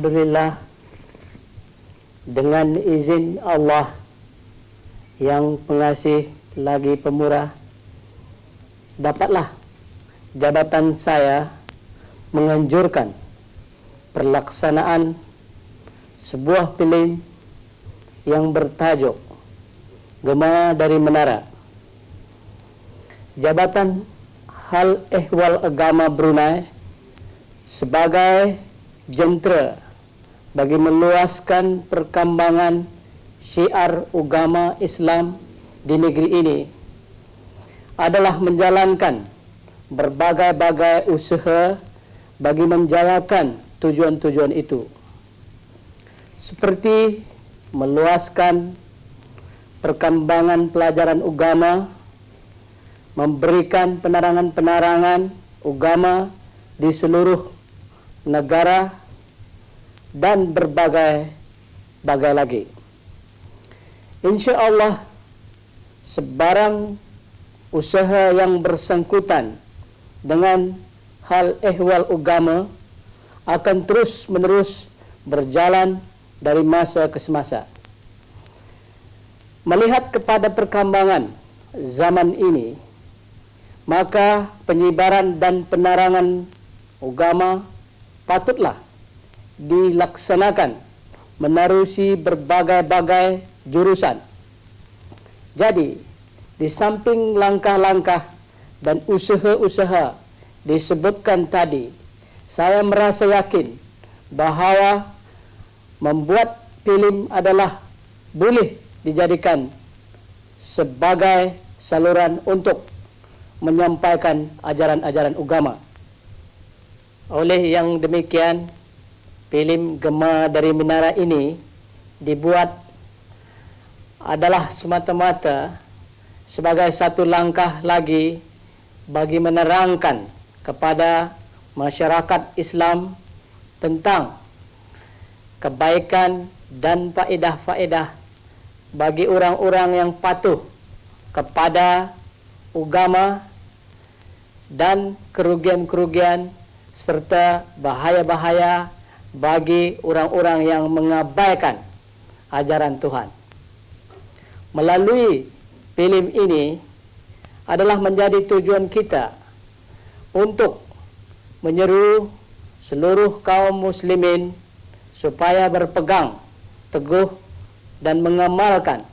Alhamdulillah, dengan izin Allah yang pengasih lagi pemurah, dapatlah jabatan saya menganjurkan pelaksanaan sebuah film yang bertajuk Gema dari Menara. Jabatan Hal Ehwal Agama Brunei sebagai jentera bagi meluaskan perkembangan syiar agama Islam di negeri ini adalah menjalankan berbagai-bagai usaha bagi menjalankan tujuan-tujuan itu, seperti meluaskan perkembangan pelajaran agama, memberikan penerangan-penerangan agama di seluruh negara, dan berbagai-bagai lagi. InsyaAllah, sebarang usaha yang bersangkutan dengan hal ehwal agama akan terus-menerus berjalan dari masa ke semasa. Melihat kepada perkembangan zaman ini, maka penyebaran dan penerangan agama patutlah dilaksanakan menerusi berbagai-bagai jurusan. Jadi, di samping langkah-langkah dan usaha-usaha disebutkan tadi, saya merasa yakin bahawa membuat filem adalah boleh dijadikan sebagai saluran untuk menyampaikan ajaran-ajaran agama. Oleh yang demikian, filem Gema dari Menara ini dibuat adalah semata-mata sebagai satu langkah lagi bagi menerangkan kepada masyarakat Islam tentang kebaikan dan faedah-faedah bagi orang-orang yang patuh kepada agama dan kerugian-kerugian serta bahaya-bahaya bagi orang-orang yang mengabaikan ajaran Tuhan. Melalui filem ini adalah menjadi tujuan kita untuk menyeru seluruh kaum muslimin supaya berpegang teguh dan mengamalkan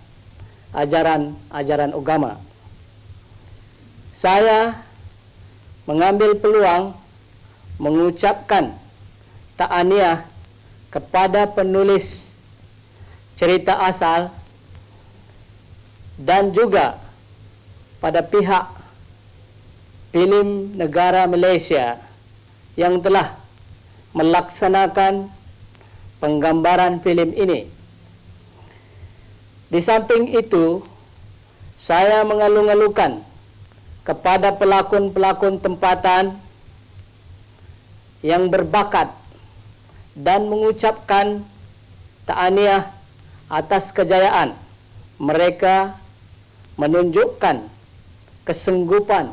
ajaran-ajaran agama. Saya mengambil peluang mengucapkan ta'aniyah kepada penulis cerita asal dan juga pada pihak filem negara Malaysia yang telah melaksanakan penggambaran filem ini. Di samping itu, saya mengalu-alukan kepada pelakon-pelakon tempatan yang berbakat dan mengucapkan ta'aniyah atas kejayaan mereka menunjukkan kesanggupan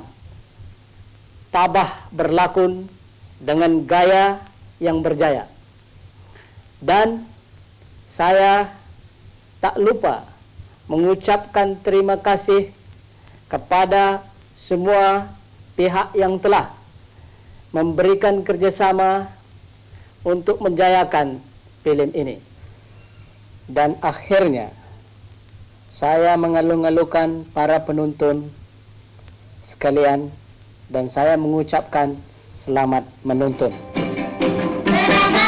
tabah berlakon dengan gaya yang berjaya. Dan saya tak lupa mengucapkan terima kasih kepada semua pihak yang telah memberikan kerjasama untuk menjayakan filem ini. Dan akhirnya, saya mengalu-alukan para penonton sekalian dan saya mengucapkan selamat menonton. Itulah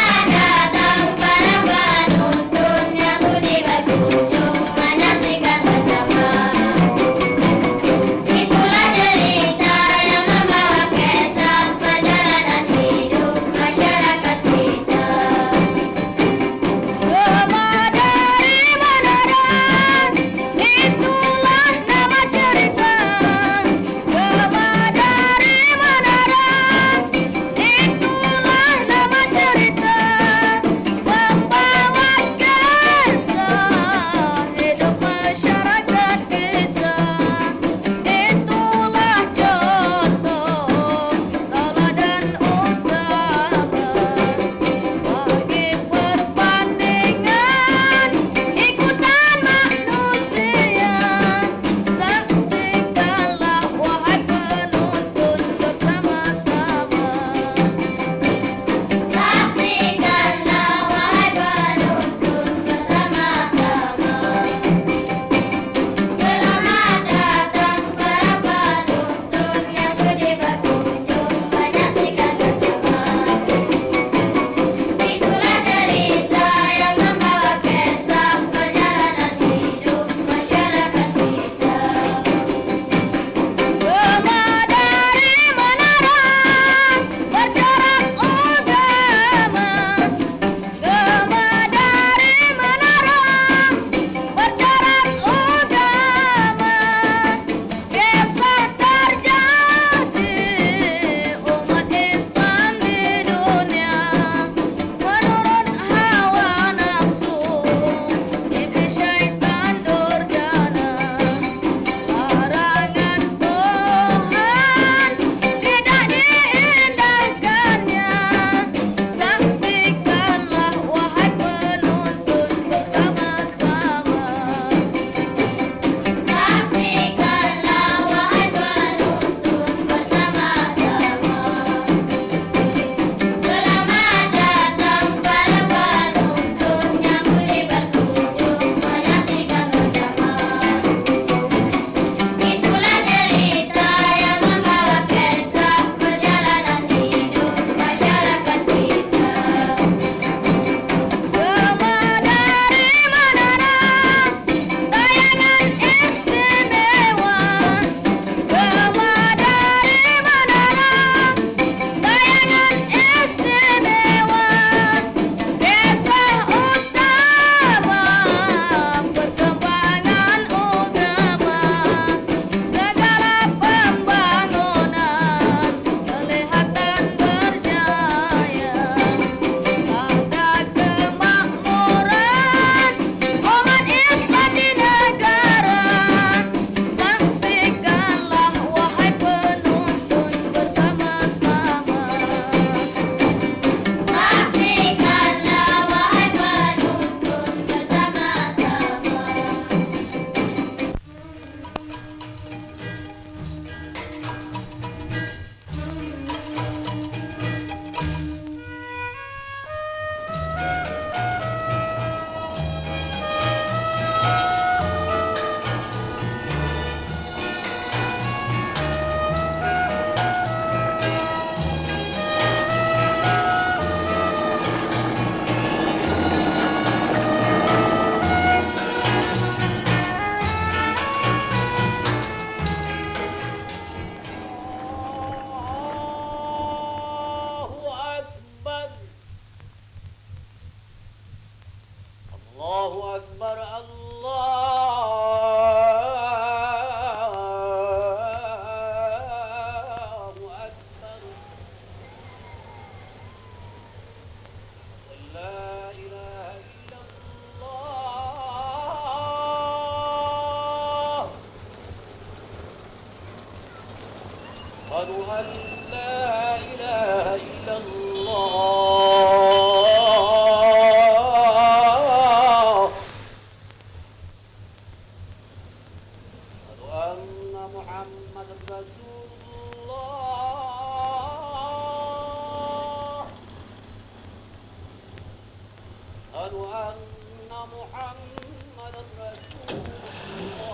أشهد أن لا إله إلا الله أشهد أن محمدا رسول الله أشهد أن محمدا رسول الله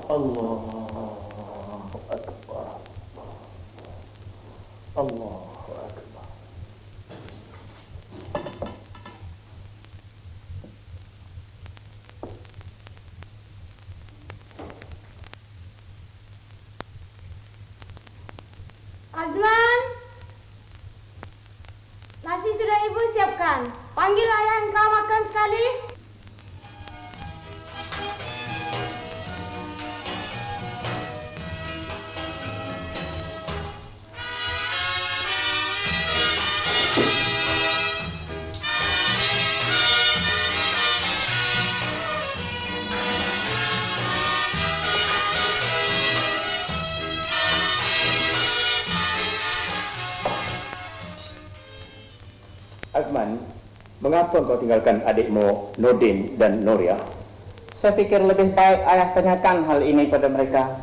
Allahu Akbar. Allahu Akbar. Azman, nasi sudah ibu siapkan. Panggil ayah engkau makan sekali. Azman, mengapa kau tinggalkan adikmu Nurdin dan Nuria? Saya pikir lebih baik ayah tanyakan hal ini pada mereka.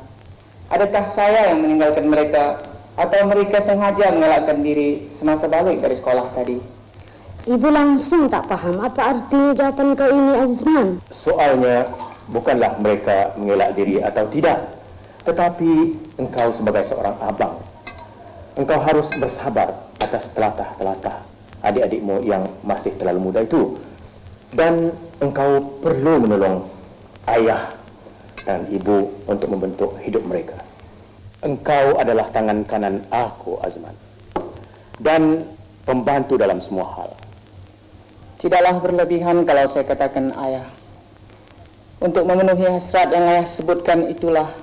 Adakah saya yang meninggalkan mereka atau mereka sengaja mengelakkan diri semasa balik dari sekolah tadi? Ibu langsung tak paham apa artinya jawapan kau ini, Azman. Soalnya bukanlah mereka mengelak diri atau tidak, tetapi engkau sebagai seorang abang, engkau harus bersabar atas telatah-telatah adik-adikmu yang masih terlalu muda itu, dan engkau perlu menolong ayah dan ibu untuk membentuk hidup mereka. Engkau adalah tangan kanan aku, Azman, dan pembantu dalam semua hal. Tidaklah berlebihan kalau saya katakan ayah. Untuk memenuhi hasrat yang ayah sebutkan itulah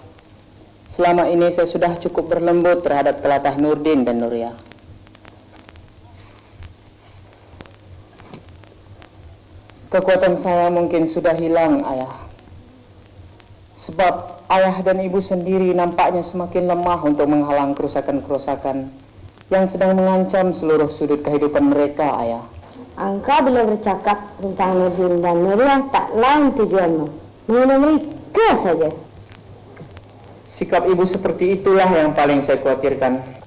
selama ini saya sudah cukup berlembut terhadap telatah Nurdin dan Nuria. Kekuatan saya mungkin sudah hilang, ayah. Sebab ayah dan ibu sendiri nampaknya semakin lemah untuk menghalang kerusakan-kerusakan yang sedang mengancam seluruh sudut kehidupan mereka, ayah. Engkau bila bercakap tentang Nurdin dan Nuria tak lain tujuanmu. Mengenai mereka saja. Sikap ibu seperti itulah yang paling saya khawatirkan.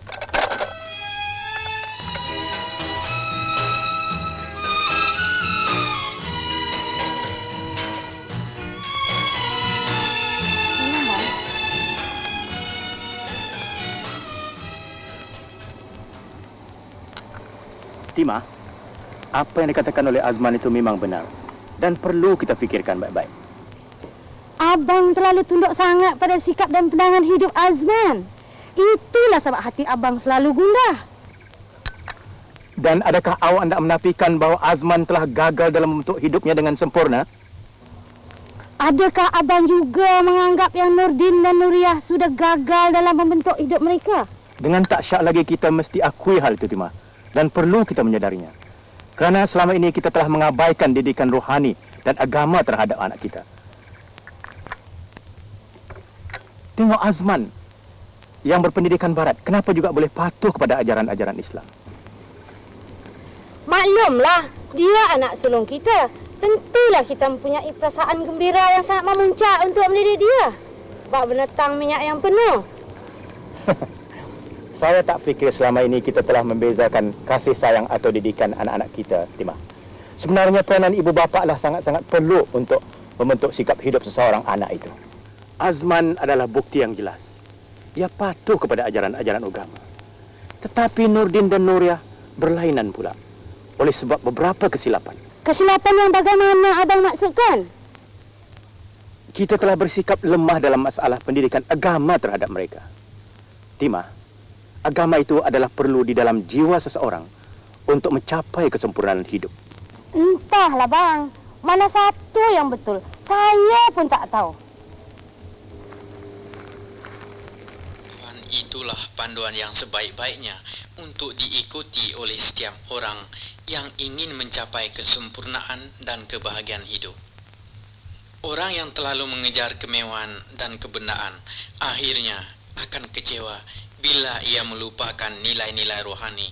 Tima, apa yang dikatakan oleh Azman itu memang benar dan perlu kita fikirkan baik-baik. Abang terlalu tunduk sangat pada sikap dan pandangan hidup Azman. Itulah sebab hati abang selalu gundah. Dan adakah awak hendak menafikan bahawa Azman telah gagal dalam membentuk hidupnya dengan sempurna? Adakah abang juga menganggap yang Nurdin dan Nuria sudah gagal dalam membentuk hidup mereka? Dengan tak syak lagi kita mesti akui hal itu, Tima. Dan perlu kita menyadarinya. Kerana selama ini kita telah mengabaikan didikan rohani dan agama terhadap anak kita. Tengok Azman yang berpendidikan barat, kenapa juga boleh patuh kepada ajaran-ajaran Islam? Maklumlah, dia anak sulung kita. Tentulah kita mempunyai perasaan gembira yang sangat memuncak untuk mendidik dia. Bak menetang minyak yang penuh. Saya tak fikir selama ini kita telah membezakan kasih sayang atau didikan anak-anak kita, Tima. Sebenarnya peranan ibu bapa lah sangat-sangat perlu untuk membentuk sikap hidup seseorang anak itu. Azman adalah bukti yang jelas. Ia patuh kepada ajaran-ajaran agama. Tetapi Nurdin dan Nuria berlainan pula oleh sebab beberapa kesilapan. Kesilapan yang bagaimana abang maksudkan? kita telah bersikap lemah dalam masalah pendidikan agama terhadap mereka. Tima, agama itu adalah perlu di dalam jiwa seseorang untuk mencapai kesempurnaan hidup. Entahlah bang, mana satu yang betul? Saya pun tak tahu. Tuhan, itulah panduan yang sebaik-baiknya untuk diikuti oleh setiap orang yang ingin mencapai kesempurnaan dan kebahagiaan hidup. Orang yang terlalu mengejar kemewahan dan kebenaran akhirnya akan kecewa bila ia melupakan nilai-nilai rohani.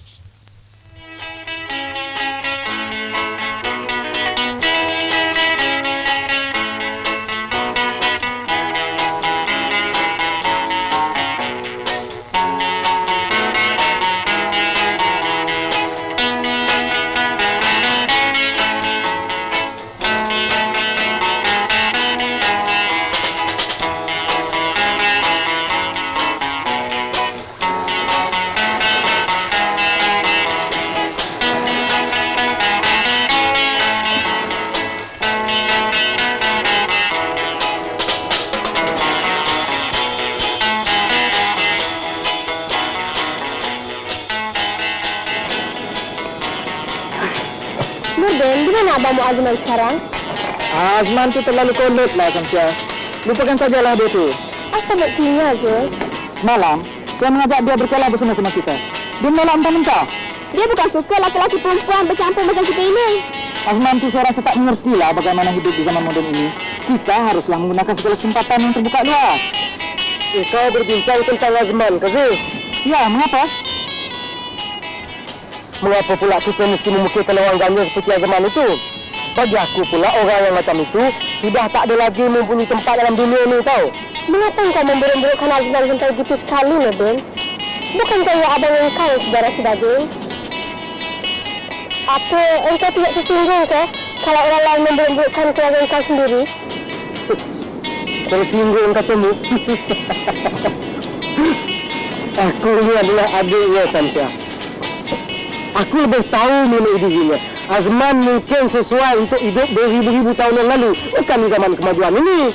Nurdin, di mana abangmu Azman sekarang? Azman tu terlalu kolot lah, Samsia. Lupakan sajalah dia tu. Apa buktinya, Jul? Semalam, saya mengajak dia berkelah bersama-sama kita. Dia menolak mentah-mentah. Dia bukan suka laki-laki perempuan bercampur macam kita ini. Azman tu saya rasa tak mengertilah bagaimana hidup di zaman moden ini. Kita haruslah menggunakan segala kesempatan yang terbuka luas. Kau berbincang tentang Azman, Kazi. Ya, mengapa? Mengapa pula kita mesti memukilkan orang ganda seperti Azman itu? Bagi aku pula orang yang macam itu sudah tak ada lagi mempunyai tempat dalam dunia ini, tahu? Mengapa engkau memburuk-burukkan Azman sampai begitu sekali, Nurdin? Bukankah ia abang engkau yang saudara sedaging? Apa engkau tidak tersinggung ke kalau orang lain memburuk-burukkan keluarga engkau sendiri? Tersinggung katamu? Aku ini adalah adiknya, Samsia. Aku lebih tahu mengenai dirinya. Azman mungkin sesuai untuk hidup beribu-ribu tahun yang lalu, bukan di zaman kemajuan ini.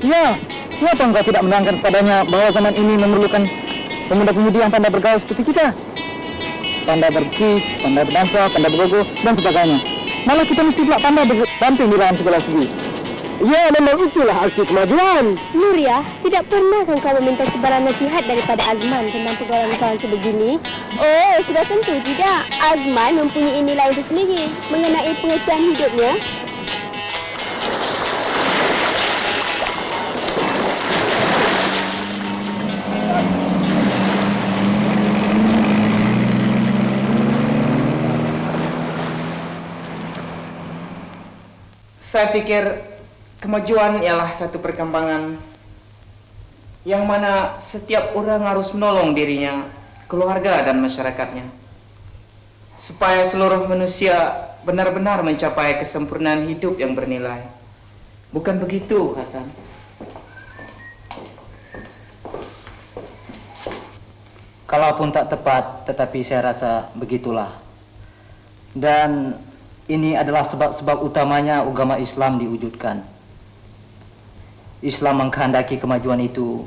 Ya, kenapa engkau tidak menerangkan kepadanya bahawa zaman ini memerlukan pemuda-pemudi yang pandai bergaul seperti kita? Pandai berkis, pandai berdansa, pandai bergogo, dan sebagainya. Malah kita mesti pula pandai berdamping di dalam segala segi. Ya, memang itulah arti kemajuan. Nuria, tidak pernah kan kau meminta sebarang nasihat daripada Azman tentang pergaulan kawan sebegini? Oh, sudah tentu tidak. Azman mempunyai nilai tersendiri mengenai pengertian hidupnya. Saya pikir kemajuan ialah satu perkembangan yang mana setiap orang harus menolong dirinya, keluarga dan masyarakatnya, supaya seluruh manusia benar-benar mencapai kesempurnaan hidup yang bernilai. Bukan begitu, Hasan? Kalaupun tak tepat, tetapi saya rasa begitulah. Dan ini adalah sebab-sebab utamanya agama Islam diwujudkan. Islam mengkehendaki kemajuan itu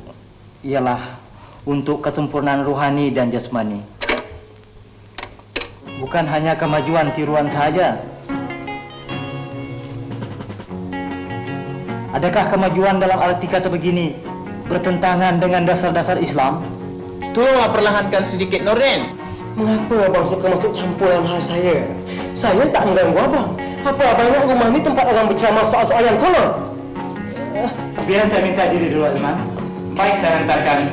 ialah untuk kesempurnaan rohani dan jasmani. Bukan hanya kemajuan tiruan sahaja. Adakah kemajuan dalam arti kata begini bertentangan dengan dasar-dasar Islam? Tolonglah perlahankan sedikit, Nurdin. Mengapa abang suka masuk campur dalam hal saya? Saya tak mengganggu abang. Apa abangnya rumah ni tempat orang berceramah soal-soal yang kolot? Biar saya minta diri dulu, Azman. Baik, saya hantarkan.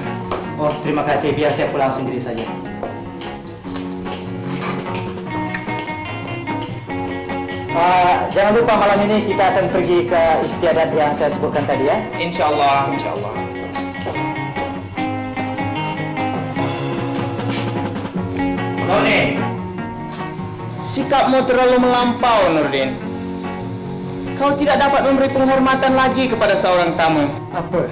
Oh, terima kasih. Biar saya pulang sendiri saja. Jangan lupa malam ini kita akan pergi ke istiadat yang saya sebutkan tadi, ya. Insyaallah, insyaallah. Nurdin, sikapmu terlalu melampau, Nurdin. Kau tidak dapat memberi penghormatan lagi kepada seorang tamu. Apa?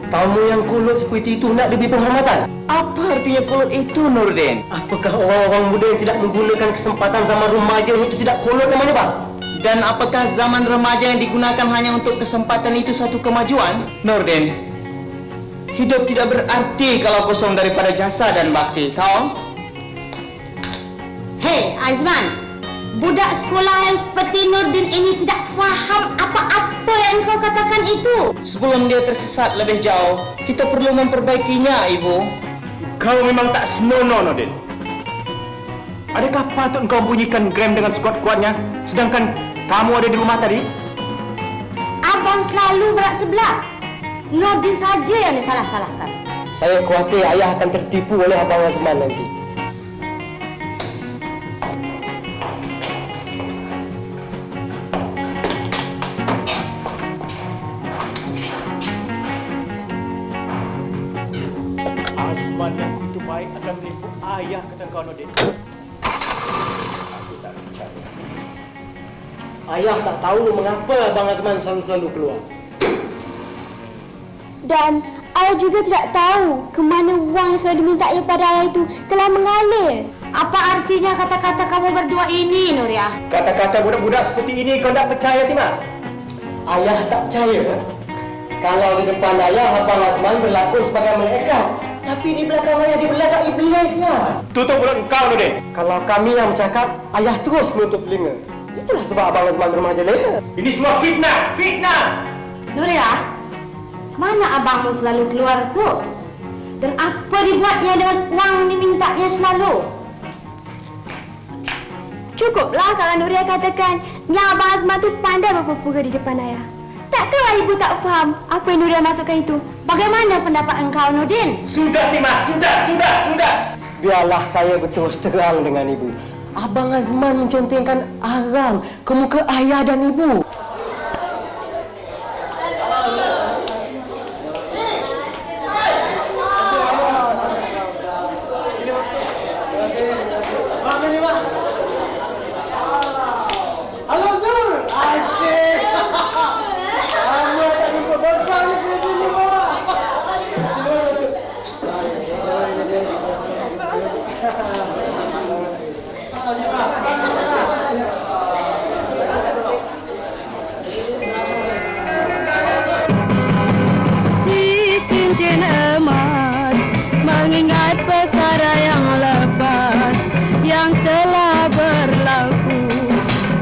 Tamu yang kulot seperti itu nak diberi penghormatan? Apa artinya kulot itu, Nurdin? Apakah orang-orang muda yang tidak menggunakan kesempatan zaman remaja itu tidak kulot namanya, bang? Dan apakah zaman remaja yang digunakan hanya untuk kesempatan itu satu kemajuan? Nurdin, hidup tidak berarti kalau kosong daripada jasa dan bakti. Kau? Hei Azman, budak sekolah yang seperti Nurdin ini tidak faham apa-apa yang kau katakan itu. Sebelum dia tersesat lebih jauh, kita perlu memperbaikinya, Ibu. Kau memang tak senonoh, Nurdin. Adakah patut engkau bunyikan Graham dengan sekuat-kuatnya, sedangkan kamu ada di rumah tadi? Abang selalu berat sebelah. Nurdin saja yang disalah-salahkan. Saya khawatir ayah akan tertipu oleh Abang Azman nanti. Azman yang begitu baik akan menipu ayah, kata kau, Nurdin. Aku tak percaya. Ayah tak tahu mengapa Abang Azman selalu keluar. Dan ayah juga tidak tahu ke mana wang yang selalu diminta pada ayah itu telah mengalir. Apa artinya kata-kata kamu berdua ini, Nuria? Kata-kata budak-budak seperti ini kau tak percaya, Timah? Ayah tak percaya. Kalau di depan ayah Abang Azman berlakon sebagai malaikat, tapi di belakang ayah dia berlagak iblisnya. Tutup mulut engkau, Nurdin. Kalau kami yang bercakap, ayah terus menutup telinga. Itulah sebab Abang Azman bermaja lena. Ini semua fitnah, fitnah. Nuria, mana abangmu selalu keluar tu? Dan apa dibuatnya dengan wang dimintanya selalu? Cukuplah kalau Nuria katakan yang Abang Azman tu pandai berpura-pura di depan ayah. Takkah ibu tak faham apa yang Nuria maksudkan itu? Bagaimana pendapat engkau, Nurdin? Sudah, Timah, sudah. Biarlah saya berterus terang dengan ibu. Abang Azman mencontengkan aram ke muka ayah dan ibu. Halo Zul, asyik. Kamu tak jumpa besar ni sini bawa. Si cincin emas mengingat perkara yang lepas yang telah berlaku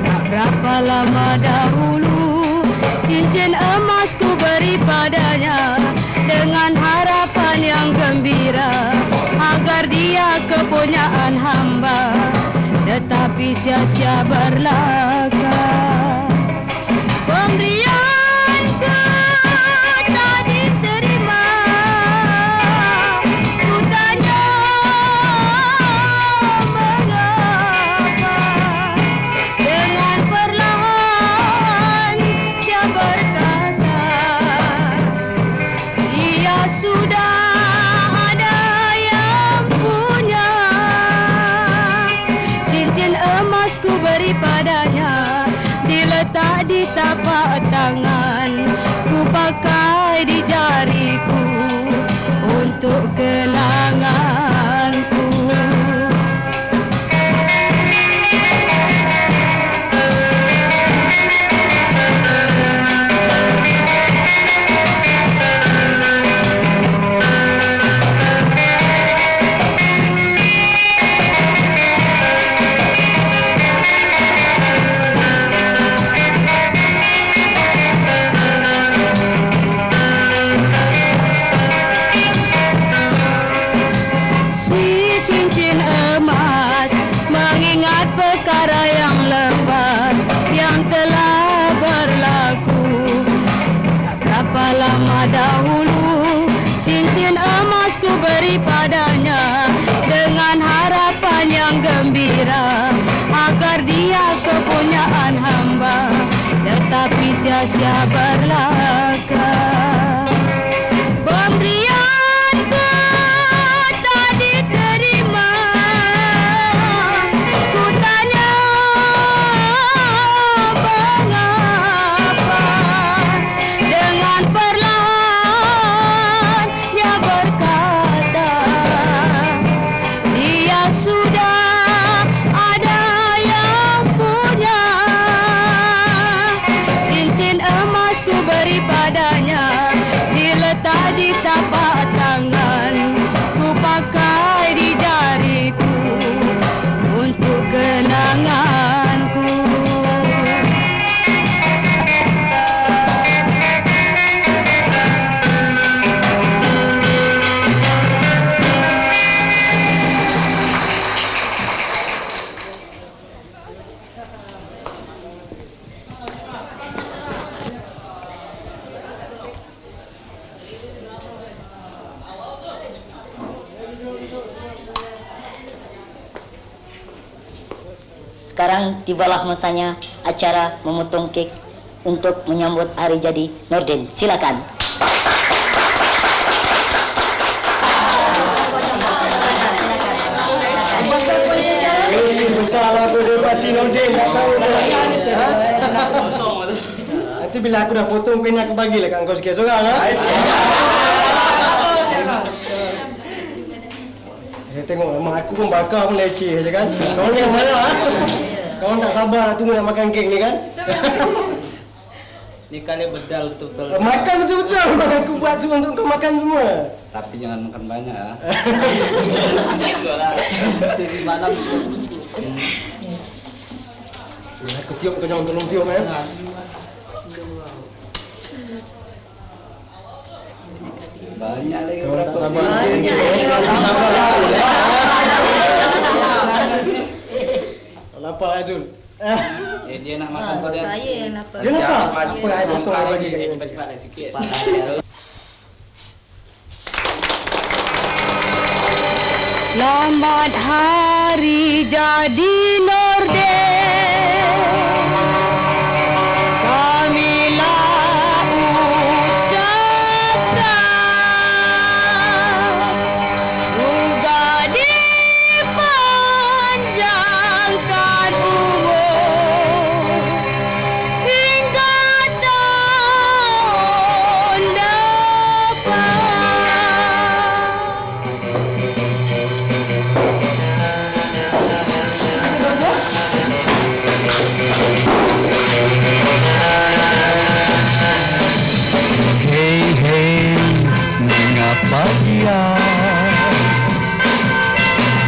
tak berapa lama dahulu. Cincin emas ku beri padanya dengan harapan yang gembira agar dia kepunyaan hamba, tetapi sia-sia berlaga. Pemberianku tak diterima. Ku tanya mengapa. Dengan perlahan dia berkata, dia sudah ada yang punya. Cincin emas ku beri padanya, diletak di tapak tangan, ku pakai di jariku untuk kenanganku. Si cincin emas mengingat perkara yang lepas yang telah berlaku tak berapa lama dahulu. Cincin emas ku beri padanya dengan harapan yang gembira agar dia kepunyaan hamba, tetapi sia-sia berlaga. Pemberianku tak diterima. Ku tanya mengapa. Dengan perlahan dia berkata, dia sudah ada yang punya. di tapak tangan, ku pakai di jariku untuk kenanganku. Sekarang tibalah masanya acara memotong kek untuk menyambut hari jadi Nurdin. Silakan. Bersalah aku dapati Nurdin, tak tahu dah. Nanti bila aku dah potong pen aku bagilah kat kau sikit seorang ah. Saya tengok mak aku pun bakar pun leceh je kan. Kau ni yang mana ah? Kau tak sabar nak tunggu nak makan kek ni kan? Ni kan bedal betul-betul. Makan betul-betul. Aku buat suruh untuk kau makan semua. Tapi jangan makan banyak ya. Di malam. Aku tiup kau jangan tolong tiup eh. Banyak lagi. Kau tak sabar. Lapar Azul. Dia nak makan pada. Saya yang lapar. Dia lapar. Apa ai potong ai bagi kat Cepat-cepatlah sikit. Selamat hari jadi Nurdin, kamilah ucapkan, moga dipanjangkan umur hingga tahun depan. Hei hei, mengapa diam?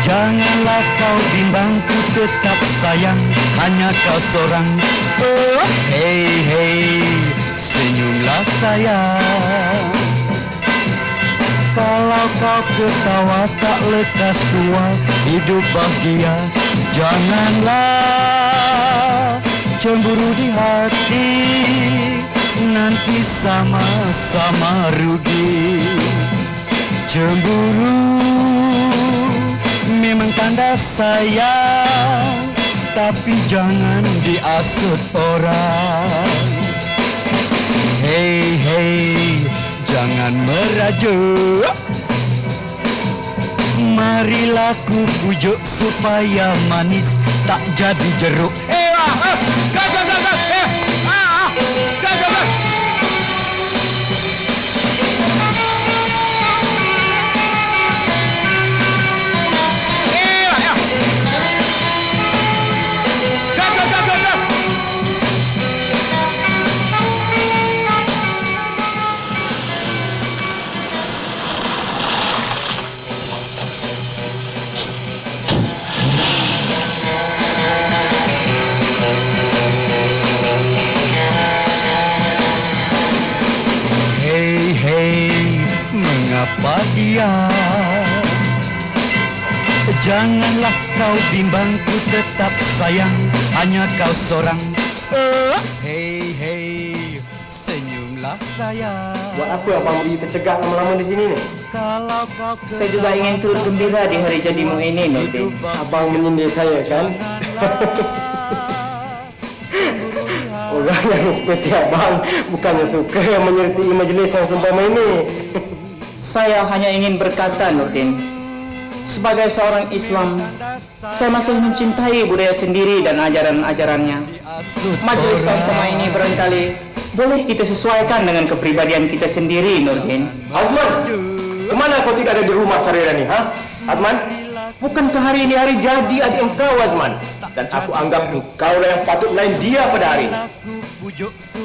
Janganlah kau bimbang, ku tetap sayang, hanya kau seorang. Oh, hei hei, senyumlah sayang. Kalau kau ketawa tak lekas tua, hidup bahagia. Janganlah cemburu di hati, nanti sama-sama rugi. Cemburu memang tanda sayang, tapi jangan diasut orang. Hei hei, jangan merajuk. Marilah ku pujuk supaya manis tak jadi jeruk. Hei hei, mengapa diam? Janganlah kau bimbang, ku tetap sayang, hanya kau seorang. Hei hei, senyumlah sayang. Buat apa abang pergi tercegah lama-lama di sini ni? Kalau kau Saya juga ingin turut gembira di hari jadimu ini, Nurdin. Abang menyindir saya kan? Orang yang seperti abang bukannya suka menyertai majlis yang seumpama ini. Saya hanya ingin berkata, Nurdin, sebagai seorang Islam, saya masih mencintai budaya sendiri dan ajaran-ajarannya. Majelis seumpama ini barangkali boleh kita sesuaikan dengan kepribadian kita sendiri, Nurdin. Azman, kemana kau tidak ada di rumah seharian ini, ha? Azman, bukankah hari ini hari jadi adik engkau, Azman? Dan aku anggap engkau lah yang patut melayan dia pada hari ini.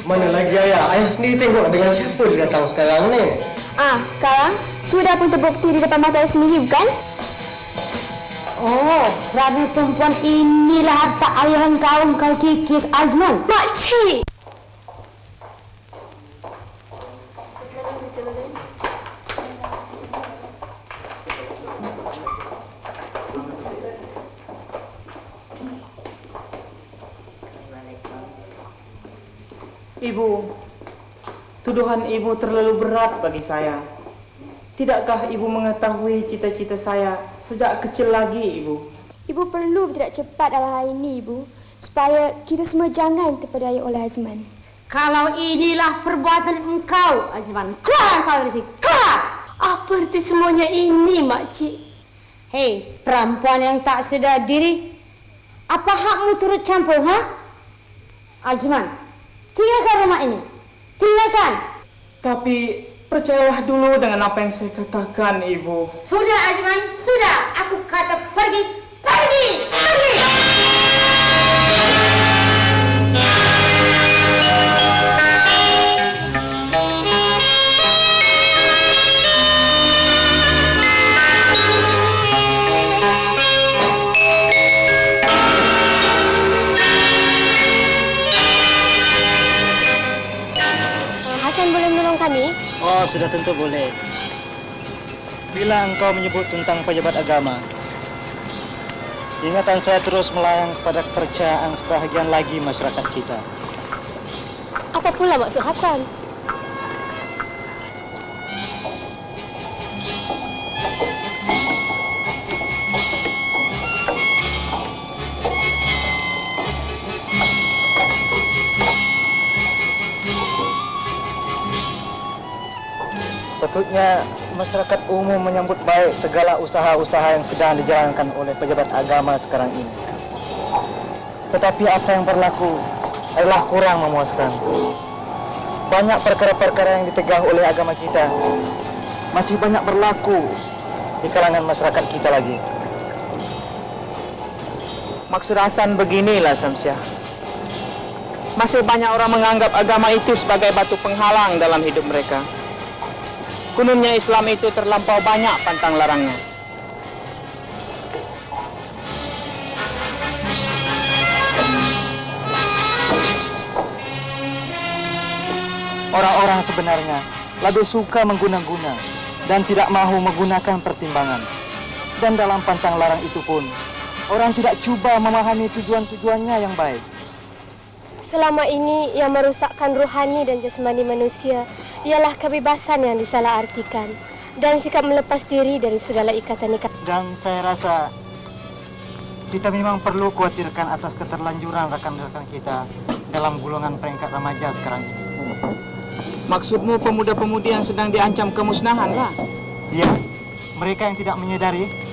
Mana lagi ayah? Ayah sendiri tengok dengan siapa dia datang sekarang ni. Sekarang sudah pun terbukti di depan mata sendiri, bukan? Oh, kerana perempuan inilah harta ayah engkau kikis Azman. Makcik! Ibu, tuduhan ibu terlalu berat bagi saya. Tidakkah ibu mengetahui cita-cita saya sejak kecil lagi, ibu? Ibu perlu bertindak cepat dalam hal ini, Ibu, supaya kita semua jangan terpedaya oleh Azman. Kalau inilah perbuatan engkau, Azman, keluar engkau dari sini, keluar! Apa arti semuanya ini, Makcik? Hei, perempuan yang tak sedar diri, apa hakmu turut campur, ha? Azman, tinggalkan rumah ini, tinggalkan. Tapi percayalah dulu dengan apa yang saya katakan, ibu. Sudah, Azman, sudah. Aku kata pergi, pergi, pergi. Hasan boleh menolong kami? Oh, sudah tentu boleh. Bila engkau menyebut tentang pejabat agama, ingatan saya terus melayang kepada kepercayaan sebahagian lagi masyarakat kita. Apa pula maksud Hasan? Patutnya masyarakat umum menyambut baik segala usaha-usaha yang sedang dijalankan oleh pejabat agama sekarang ini. Tetapi apa yang berlaku adalah kurang memuaskan. Banyak perkara-perkara yang ditegah oleh agama kita masih banyak berlaku di kalangan masyarakat kita lagi. Maksud Hasan beginilah, Samsyah. Masih banyak orang menganggap agama itu sebagai batu penghalang dalam hidup mereka. Kononnya Islam itu terlampau banyak pantang larangnya. Orang-orang sebenarnya lebih suka mengguna-guna dan tidak mahu menggunakan pertimbangan. Dan dalam pantang larang itu pun, orang tidak cuba memahami tujuan-tujuannya yang baik. Selama ini yang merusakkan rohani dan jasmani manusia ialah kebebasan yang disalahartikan dan sikap melepas diri dari segala ikatan-ikatan. Dan saya rasa kita memang perlu khawatirkan atas keterlanjuran rekan-rekan kita dalam golongan peringkat remaja sekarang ini. Maksudmu pemuda-pemudi yang sedang diancam kemusnahan, lah? Iya, mereka yang tidak menyadari.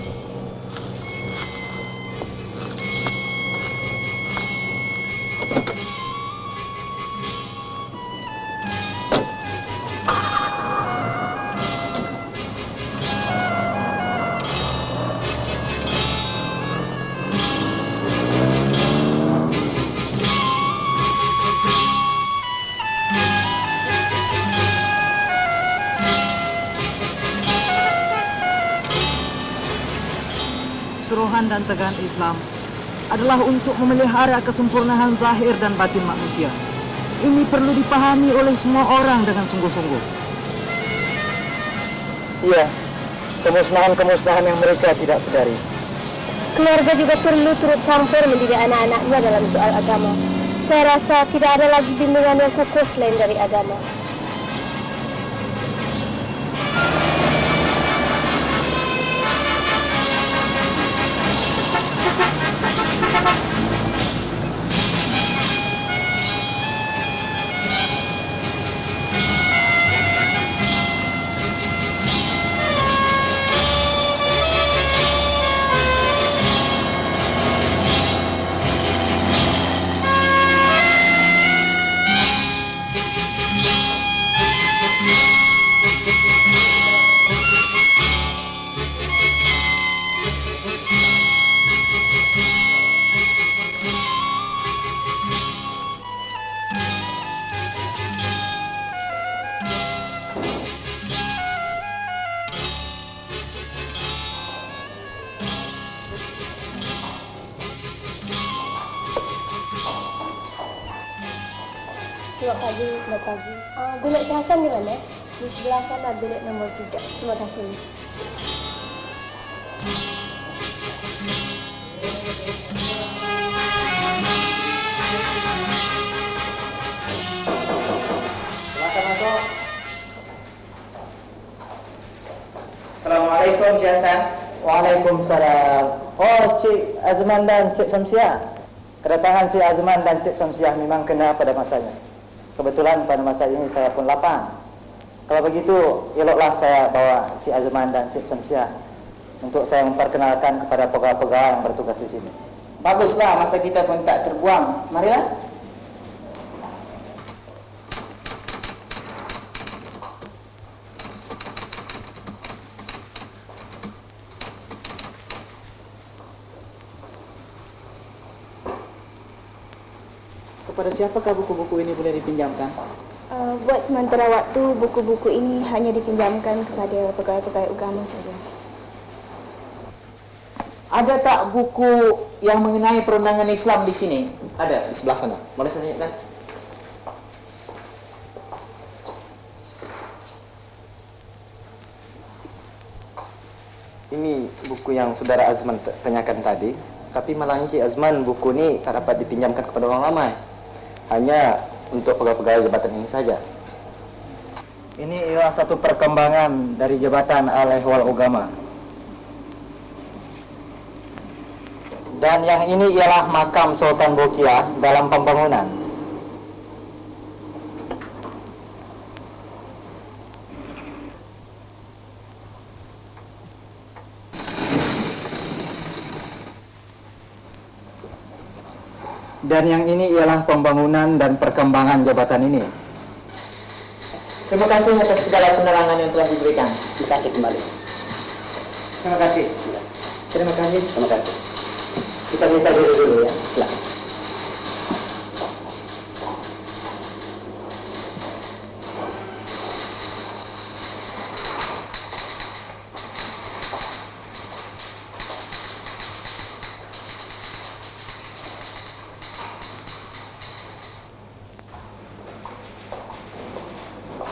Seruhan dan tegangan Islam adalah untuk memelihara kesempurnaan zahir dan batin manusia. Ini perlu dipahami oleh semua orang dengan sungguh-sungguh. Iya, kemusnahan-kemusnahan yang mereka tidak sadari. Keluarga juga perlu turut campur mendidik anak-anaknya dalam soal agama. Saya rasa tidak ada lagi bimbingan yang kukuh selain dari agama. Selamat pagi. Selamat pagi. Bilik si Hasan di mana? Di sebelah sana, bilik nombor 3. Terima kasih. Silakan masuk. Assalamualaikum Cik Hasan. Waalaikumsalam. Oh, Cik Azman dan Cik Samsiah. Kedatangan Cik Azman dan Cik Samsiah memang kena pada masanya. Kebetulan pada masa ini saya pun lapang. Kalau begitu, eloklah saya bawa Cik Azman dan Cik Samsiah untuk saya memperkenalkan kepada pegawai-pegawai yang bertugas di sini. Baguslah, masa kita pun tak terbuang. Marilah. Kepada siapakah buku-buku ini boleh dipinjamkan? Buat sementara waktu, buku-buku ini hanya dipinjamkan kepada pegawai-pegawai agama saja. Ada tak buku yang mengenai perundangan Islam di sini? Ada, di sebelah sana. Boleh saya lihatkan? Ini buku yang saudara Azman tanyakan tadi. Tapi malah Encik Azman, buku ini tak dapat dipinjamkan kepada orang ramai. Hanya untuk pegawai-pegawai jabatan ini saja. Ini ialah satu perkembangan dari Jabatan Al-Ehwal Agama. Dan yang ini ialah makam Sultan Bokia dalam pembangunan. Dan yang ini ialah pembangunan dan perkembangan jabatan ini. Terima kasih atas segala penerangan yang telah diberikan. Terima kasih kembali. Terima kasih. Terima kasih. Terima kasih. Kita minta dulu ya. Silakan.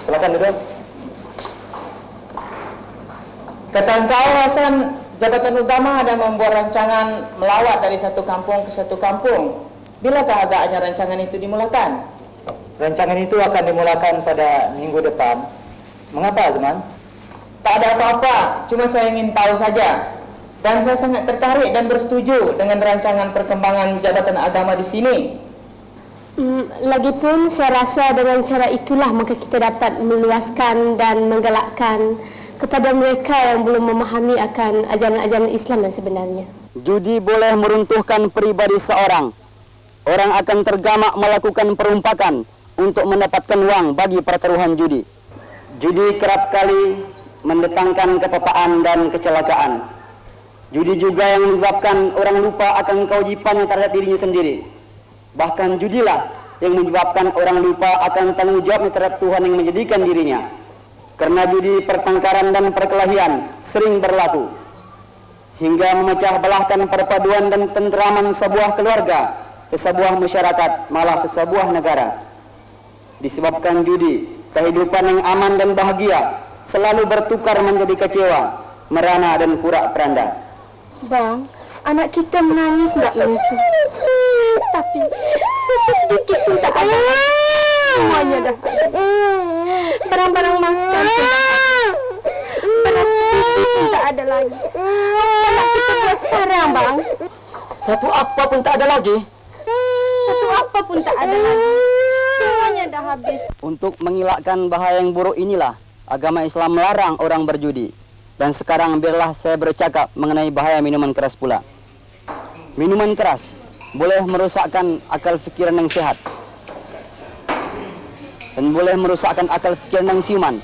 Silakan duduk. Kata engkau Hasan, Jabatan Utama ada membuat rancangan melawat dari satu kampung ke satu kampung. Bilakah agaknya rancangan itu dimulakan? Rancangan itu akan dimulakan pada minggu depan. Mengapa, Azman? Tak ada apa-apa, cuma saya ingin tahu saja. Dan saya sangat tertarik dan bersetuju dengan rancangan perkembangan jabatan agama di sini. Lagipun saya rasa dengan cara itulah maka kita dapat meluaskan dan menggalakkan kepada mereka yang belum memahami akan ajaran-ajaran Islam yang sebenarnya. Judi boleh meruntuhkan pribadi seorang. Orang akan tergamak melakukan perumpakan untuk mendapatkan wang bagi pertaruhan judi. Judi kerap kali mendatangkan kepepaan dan kecelakaan. Judi juga yang menyebabkan orang lupa akan kewajibannya terhadap dirinya sendiri. Bahkan judilah yang menyebabkan orang lupa akan tanggung jawabnya terhadap Tuhan yang menjadikan dirinya. Karena judi, pertengkaran dan perkelahian sering berlaku hingga memecah belahkan perpaduan dan tenteraman sebuah keluarga, sebuah masyarakat, malah sebuah negara. Disebabkan judi, kehidupan yang aman dan bahagia selalu bertukar menjadi kecewa, merana dan pura-peranda. Bang, anak kita menangis tak lucu. Tapi susu sedikit pun tak ada. Semuanya dah barang-barang makan pun dah habis. Beras sedikit pun tak ada lagi. Apa nak kita buat sekarang, Bang? Satu apa pun tak ada lagi. Satu apa pun tak ada lagi. Semuanya dah habis. Untuk mengelakkan bahaya yang buruk inilah agama Islam melarang orang berjudi. Dan sekarang biarlah saya bercakap mengenai bahaya minuman keras pula. Minuman keras boleh merosakkan akal fikiran yang sehat dan boleh merosakkan akal fikiran yang siuman.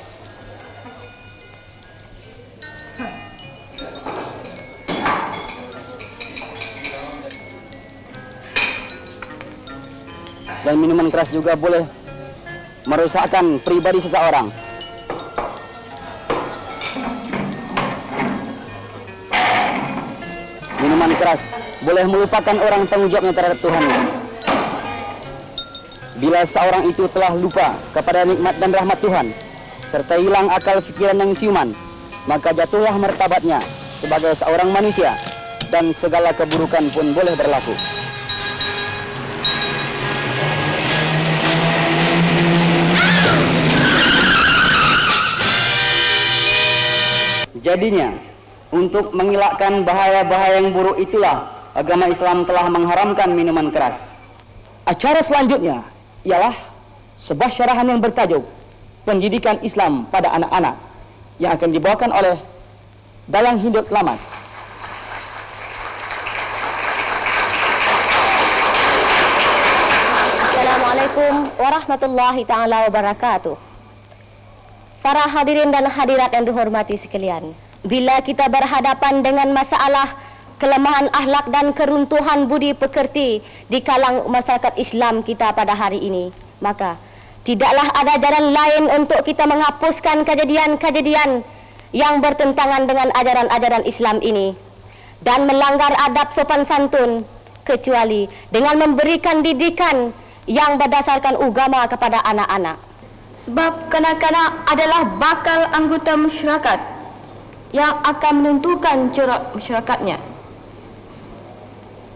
Dan minuman keras juga boleh merosakkan pribadi seseorang. Minuman keras boleh melupakan orang tanggung jawabnya terhadap Tuhan. Bila seorang itu telah lupa kepada nikmat dan rahmat Tuhan, serta hilang akal fikiran yang siuman, maka jatuhlah martabatnya sebagai seorang manusia, dan segala keburukan pun boleh berlaku. Jadinya, untuk mengelakkan bahaya-bahaya yang buruk itulah agama Islam telah mengharamkan minuman keras. Acara selanjutnya ialah sebuah syarahan yang bertajuk Pendidikan Islam pada Anak-anak yang akan dibawakan oleh Dayang Hidup Lamat. Assalamualaikum warahmatullahi ta'ala wabarakatuh. Para hadirin dan hadirat yang dihormati sekalian, bila kita berhadapan dengan masalah kelemahan akhlak dan keruntuhan budi pekerti di kalangan masyarakat Islam kita pada hari ini, maka tidaklah ada jalan lain untuk kita menghapuskan kejadian-kejadian yang bertentangan dengan ajaran-ajaran Islam ini dan melanggar adab sopan santun, kecuali dengan memberikan didikan yang berdasarkan agama kepada anak-anak. Sebab kanak-kanak adalah bakal anggota masyarakat yang akan menentukan corak masyarakatnya.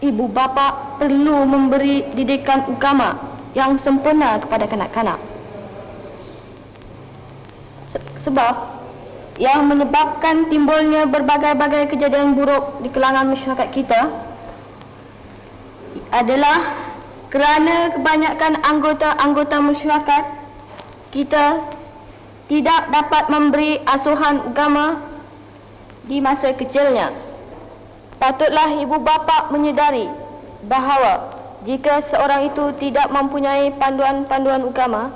Ibu bapa perlu memberi didikan agama yang sempurna kepada kanak-kanak. Sebab yang menyebabkan timbulnya berbagai-bagai kejadian buruk di kalangan masyarakat kita adalah kerana kebanyakan anggota-anggota masyarakat kita tidak dapat memberi asuhan agama di masa kecilnya. Patutlah ibu bapa menyedari bahawa jika seorang itu tidak mempunyai panduan-panduan agama,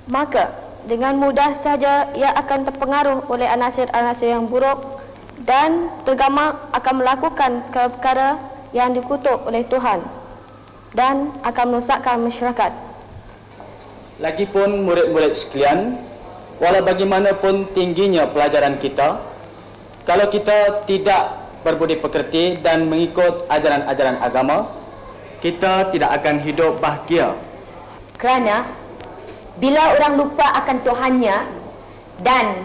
maka dengan mudah saja ia akan terpengaruh oleh anasir-anasir yang buruk dan tergamak akan melakukan perkara yang dikutuk oleh Tuhan dan akan merosakkan masyarakat. Lagipun murid-murid sekalian, walau bagaimanapun tingginya pelajaran kita, kalau kita tidak berbudi pekerti dan mengikut ajaran-ajaran agama, kita tidak akan hidup bahagia. Kerana bila orang lupa akan Tuhannya dan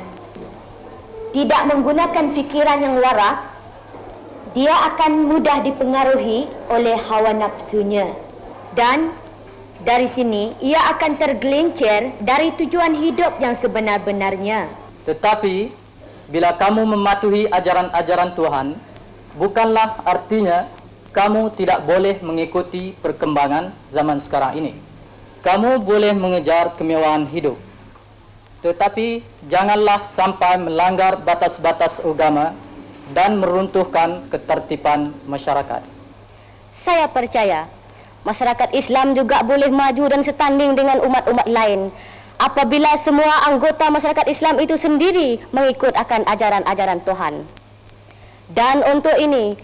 tidak menggunakan fikiran yang waras, dia akan mudah dipengaruhi oleh hawa nafsunya. Dan dari sini ia akan tergelincir dari tujuan hidup yang sebenar-benarnya. Tetapi bila kamu mematuhi ajaran-ajaran Tuhan, bukanlah artinya kamu tidak boleh mengikuti perkembangan zaman sekarang ini. Kamu boleh mengejar kemewahan hidup, tetapi janganlah sampai melanggar batas-batas agama dan meruntuhkan ketertiban masyarakat. Saya percaya masyarakat Islam juga boleh maju dan setanding dengan umat-umat lain apabila semua anggota masyarakat Islam itu sendiri mengikut akan ajaran-ajaran Tuhan. Dan untuk ini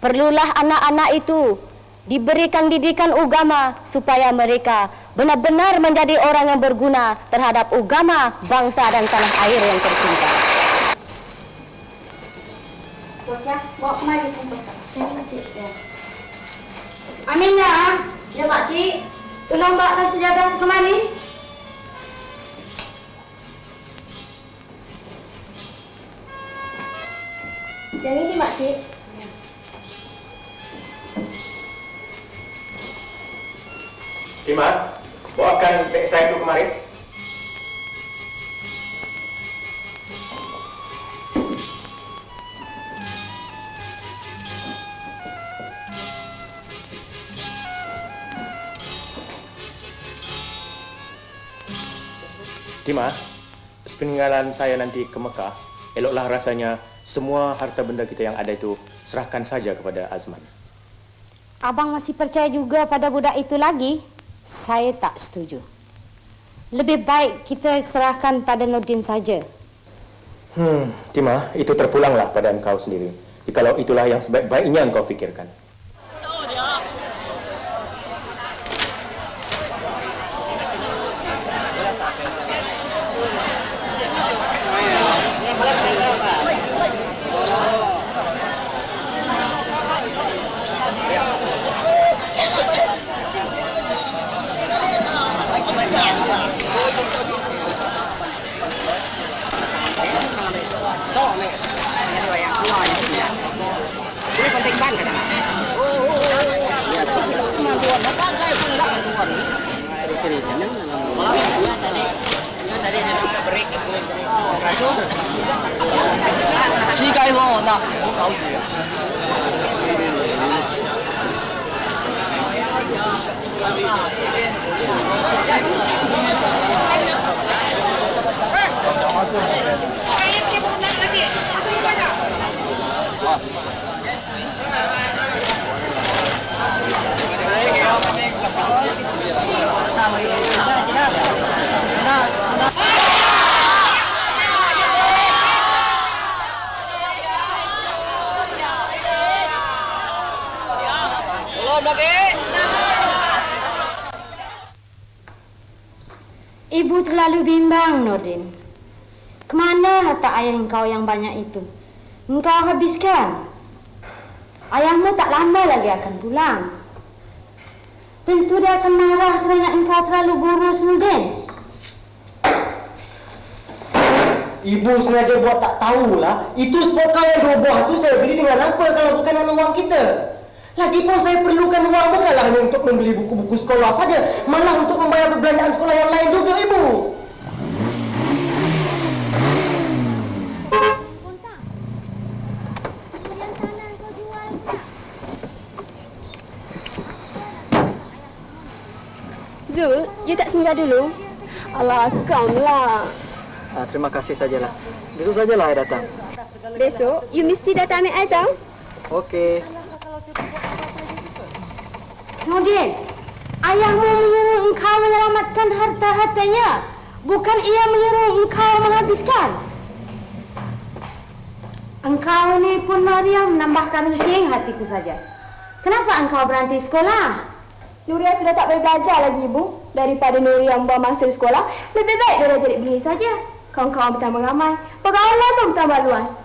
perlulah anak-anak itu diberikan didikan agama supaya mereka benar-benar menjadi orang yang berguna terhadap agama, bangsa dan tanah air yang tercinta. Bawa kemari ini makcik. Aminah. Ya makcik. Tolong bawa sejadah kemari. Yang ini makcik. Timah, bawakan beg saya itu kemari. Timah, sepeninggalan saya nanti ke Mekah, eloklah rasanya semua harta benda kita yang ada itu serahkan saja kepada Azman. Abang masih percaya juga pada budak itu lagi? Saya tak setuju. Lebih baik kita serahkan pada Nurdin saja. Timah, itu terpulanglah pada engkau sendiri. Jikalau itulah yang sebaik-baiknya engkau fikirkan. Tok ni. Ada yang keluar di sini. Ini penting banget. Ya, mantuan apa guys? Enggak mantuan. Ciri-ciri senang. Malam ya tadi. Tadi dia nak break itu. Si guys mau nak tahu dia. Ibu terlalu bimbang, Nordin. Kemana letak ayah engkau yang banyak itu? Engkau habiskan. Ayahmu tak lama lagi akan pulang. Tentu dia akan marah kerana engkau terlalu boros, Nordin. Ibu sengaja buat tak tahulah. Itu sport car yang 2 buah tu saya beli dengan apa kalau bukan dengan wang kita? Lagipun saya perlukan wang bukanlah hanya untuk membeli buku-buku sekolah saja, malah untuk membayar perbelanjaan sekolah yang lain juga, Ibu. Zul, you tak singgah dulu? Alah, kau lah. Terima kasih sajalah. Besok sajalah saya datang. Besok, you mesti datang ambil I tau? Okey. Nordin, ayahmu menyuruh engkau menyelamatkan harta-hartanya. Bukan ia menyuruh engkau menghabiskan. Engkau ni pun Maria menambahkan rusing hatiku saja. Kenapa engkau berhenti sekolah? Nuria sudah tak boleh belajar lagi, Ibu. Daripada Nuria membuang masa di sekolah, lebih baik dia jadi bini saja. Kawan-kawan bertambah ramai, pergaulan pun bertambah luas.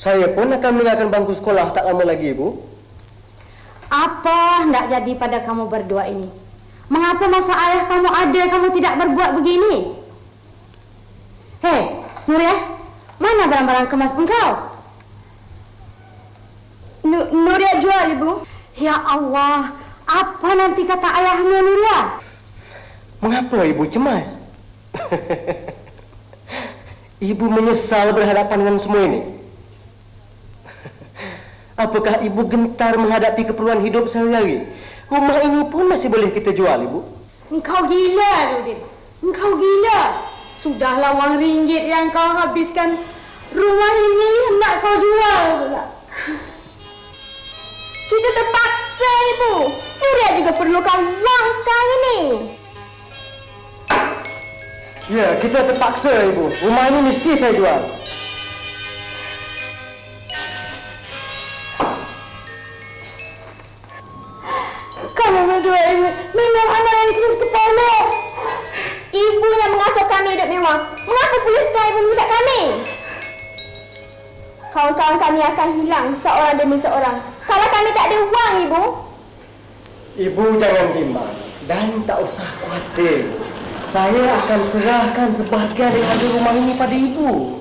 Saya pun akan meninggalkan bangku sekolah tak lama lagi, Ibu. Apa hendak jadi pada kamu berdua ini? Mengapa masa ayah kamu ada, kamu tidak berbuat begini? Hei, Nuria, mana barang-barang kemas engkau? Nuria jual, Ibu. Ya Allah, apa nanti kata ayahmu, Nuria? Mengapa Ibu cemas? Ibu menyesal berhadapan dengan semua ini? Apakah Ibu gentar menghadapi keperluan hidup sehari-hari? Rumah ini pun masih boleh kita jual, Ibu. Engkau gila, Nurdin. Engkau gila. Sudahlah wang ringgit yang kau habiskan. Rumah ini hendak kau jual pula. Kita terpaksa, Ibu. Nuria juga perlukan wang sekarang ini. Ya, kita terpaksa, Ibu. Rumah ini mesti saya jual. Kamu berdua ini memang anak yang keras kepala. Ibu yang mengasuh kami hidup mewah. Mengapa pula sekarang Ibu minta kami? Kawan-kawan kami akan hilang seorang demi seorang kalau kami tak ada wang, Ibu. Ibu jangan bimbang dan tak usah khawatir. Saya akan serahkan sebahagian daripada rumah ini pada Ibu.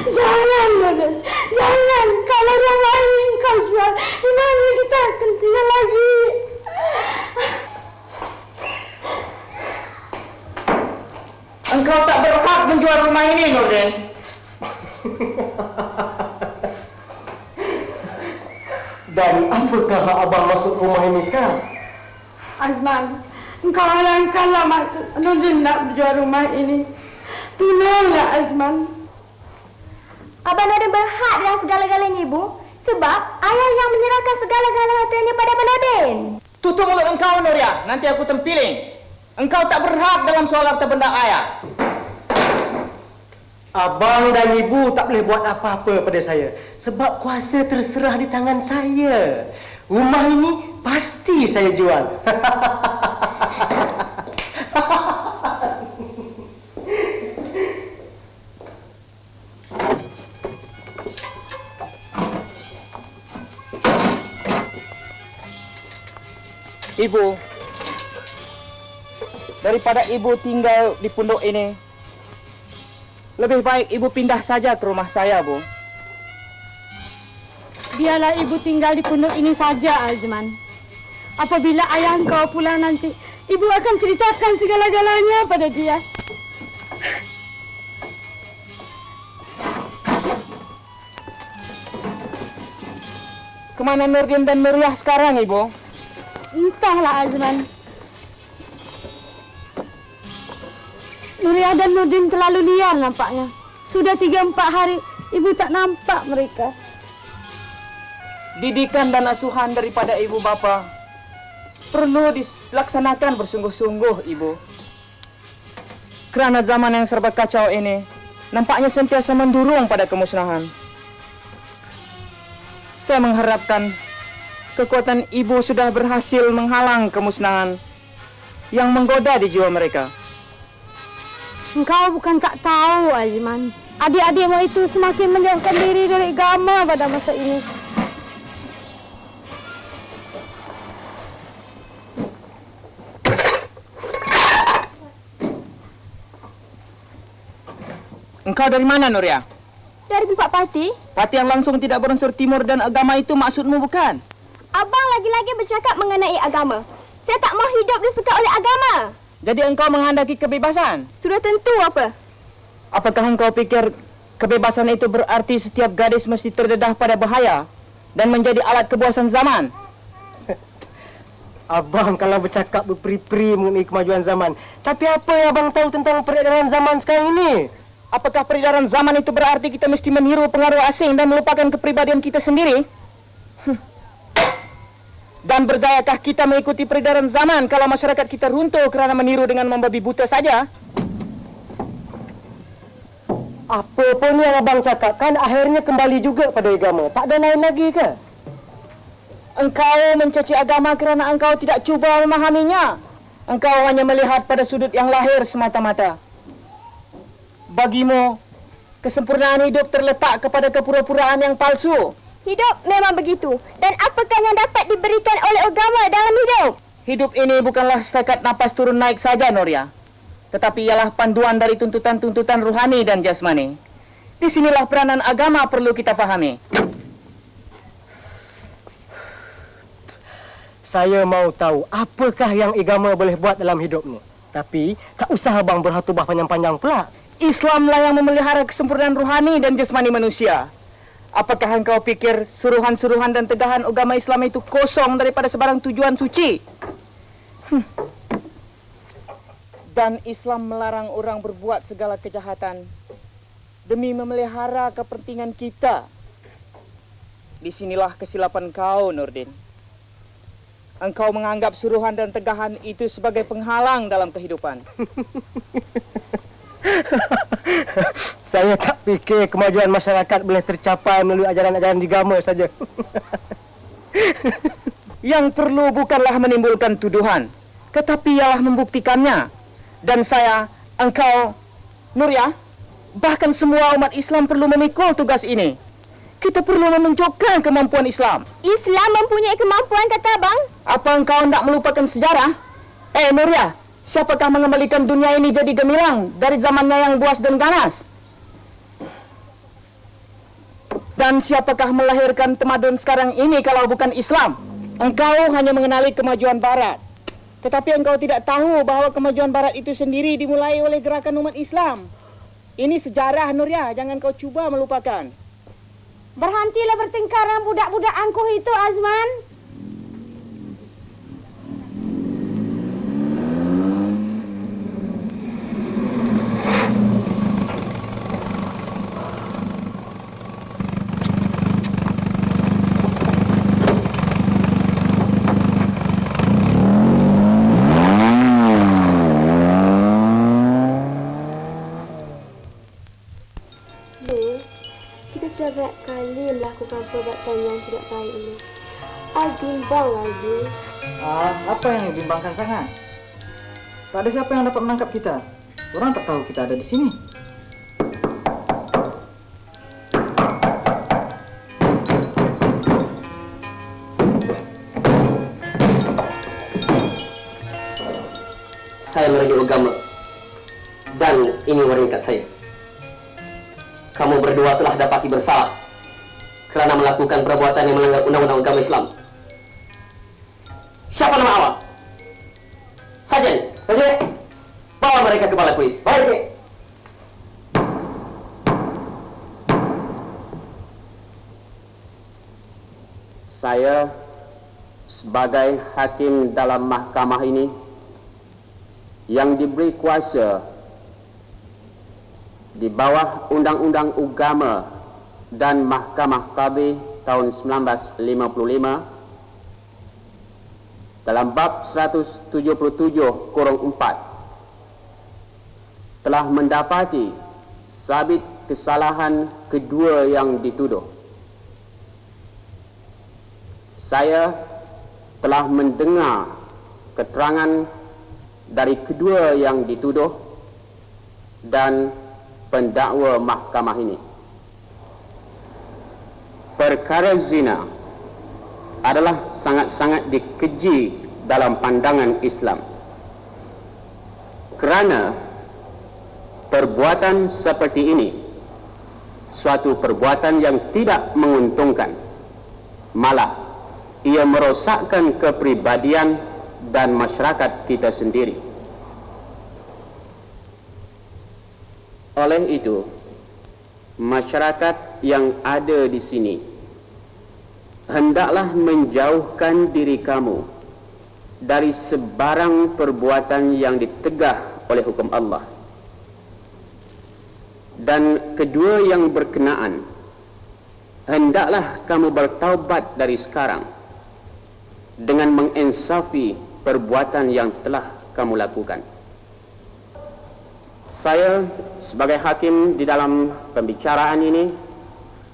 Jangan, Nurdin. Jangan. Kalau rumah ini kau jual, di mana kita akan tinggal lagi? Engkau tak berhak menjual rumah ini, Nurdin. Dan apakah hak abang masuk rumah ini sekarang? Azman, engkau halangkanlah maksud Nurdin nak berjual rumah ini. Tolonglah Azman. Abang Nurdin berhak dalam segala-galanya, Ibu. Sebab ayah yang menyerahkan segala-galanya hartanya pada Abang Nurdin. Tutup mulut engkau, Nuria. Nanti aku tempiling. Engkau tak berhak dalam soal harta benda ayah. Abang dan Ibu tak boleh buat apa-apa pada saya. Sebab kuasa terserah di tangan saya. Rumah ini pasti saya jual. Ibu, daripada Ibu tinggal di pondok ini, Lebih baik ibu pindah saja ke rumah saya, Bu. Biarlah ibu tinggal di pondok ini saja, Azman. Apabila ayah engkau pulang nanti, ibu akan ceritakan segala-galanya pada dia. Kemana Nurdin dan Nuriyah sekarang, Ibu? Entahlah, Azman. Nuriyah dan Nurdin terlalu liar nampaknya. Sudah 3-4 hari ibu tak nampak mereka. Didikan dan asuhan daripada ibu bapa perlu dilaksanakan bersungguh-sungguh, Ibu. Kerana zaman yang serba kacau ini nampaknya sentiasa mendurung pada kemusnahan. Saya mengharapkan kekuatan ibu sudah berhasil menghalang kemusnahan yang menggoda di jiwa mereka. Engkau bukan tak tahu, Azman. Adik-adikmu itu semakin menjauhkan diri dari agama pada masa ini. Engkau dari mana, Nuria? Dari tempat Pati. Pati yang langsung tidak berunsur timur dan agama itu maksudmu bukan? Abang lagi-lagi bercakap mengenai agama. Saya tak mau hidup disekat oleh agama. Jadi engkau menghendaki kebebasan? Sudah tentu apa? Apakah engkau pikir kebebasan itu berarti setiap gadis mesti terdedah pada bahaya dan menjadi alat kepuasan zaman? Abang kalau bercakap berperi-peri mengenai kemajuan zaman. Tapi apa yang abang tahu tentang peredaran zaman sekarang ini? Apakah peredaran zaman itu berarti kita mesti meniru pengaruh asing dan melupakan kepribadian kita sendiri? Dan berjayakah kita mengikuti peredaran zaman kalau masyarakat kita runtuh kerana meniru dengan membabi buta saja? Apa pun yang abang cakap kan akhirnya kembali juga pada agama. Tak ada lain lagi ke? Engkau mencaci agama kerana engkau tidak cuba memahaminya. Engkau hanya melihat pada sudut yang lahir semata-mata. Bagimu, kesempurnaan hidup terletak kepada kepura-puraan yang palsu. Hidup memang begitu. Dan apakah yang dapat diberikan oleh agama dalam hidup? Hidup ini bukanlah setakat napas turun naik saja, Nuria. Tetapi ialah panduan dari tuntutan-tuntutan ruhani dan jasmani. Di sinilah peranan agama perlu kita fahami. Saya mau tahu apakah yang agama boleh buat dalam hidup ni. Tapi tak usah abang berhatubah panjang-panjang pula. Islamlah yang memelihara kesempurnaan ruhani dan jasmani manusia. Apakah engkau pikir suruhan-suruhan dan tegahan agama Islam itu kosong daripada sebarang tujuan suci? Dan Islam melarang orang berbuat segala kejahatan demi memelihara kepentingan kita. Disinilah kesilapan kau, Nurdin. Engkau menganggap suruhan dan tegahan itu sebagai penghalang dalam kehidupan. Saya tak fikir kemajuan masyarakat boleh tercapai melalui ajaran-ajaran agama saja. Yang perlu bukanlah menimbulkan tuduhan, tetapi ialah membuktikannya. Dan saya, engkau, Nuria, bahkan semua umat Islam perlu memikul tugas ini. Kita perlu menunjukkan kemampuan Islam. Islam mempunyai kemampuan, kata abang? Apa engkau hendak melupakan sejarah? Nuria, siapakah mengembalikan dunia ini jadi gemilang dari zamannya yang buas dan ganas? Dan siapakah melahirkan tamadun sekarang ini kalau bukan Islam? Engkau hanya mengenali kemajuan Barat. Tetapi engkau tidak tahu bahawa kemajuan Barat itu sendiri dimulai oleh gerakan umat Islam. Ini sejarah, Nuria. Jangan kau cuba melupakan. Berhentilah bertengkar dengan budak-budak angkuh itu, Azman. Banyak kali melakukan perbuatan yang tidak baik ini. Bimbang, Azul. Apa yang bimbangkan sangat? Tak ada siapa yang dapat menangkap kita. Orang tak tahu kita ada di sini. Saya merajuk agama. Dan ini waringkat saya. kamu berdua telah dapati bersalah kerana melakukan perbuatan yang melanggar undang-undang agama Islam. Siapa nama awak? Sarjan, bawa mereka ke balai polis. Baik. Saya sebagai hakim dalam mahkamah ini yang diberi kuasa di bawah Undang-Undang Agama dan Mahkamah Qadhi tahun 1955 dalam bab 177/4 telah mendapati sabit kesalahan kedua yang dituduh. Saya telah mendengar keterangan dari kedua yang dituduh dan pendakwa mahkamah ini. Perkara zina adalah sangat-sangat dikeji dalam pandangan Islam, kerana perbuatan seperti ini suatu perbuatan yang tidak menguntungkan, malah ia merosakkan kepribadian dan masyarakat kita sendiri. Oleh itu, masyarakat yang ada di sini hendaklah menjauhkan diri kamu dari sebarang perbuatan yang ditegah oleh hukum Allah. Dan kedua yang berkenaan, hendaklah kamu bertaubat dari sekarang dengan menginsafi perbuatan yang telah kamu lakukan. Saya sebagai hakim di dalam pembicaraan ini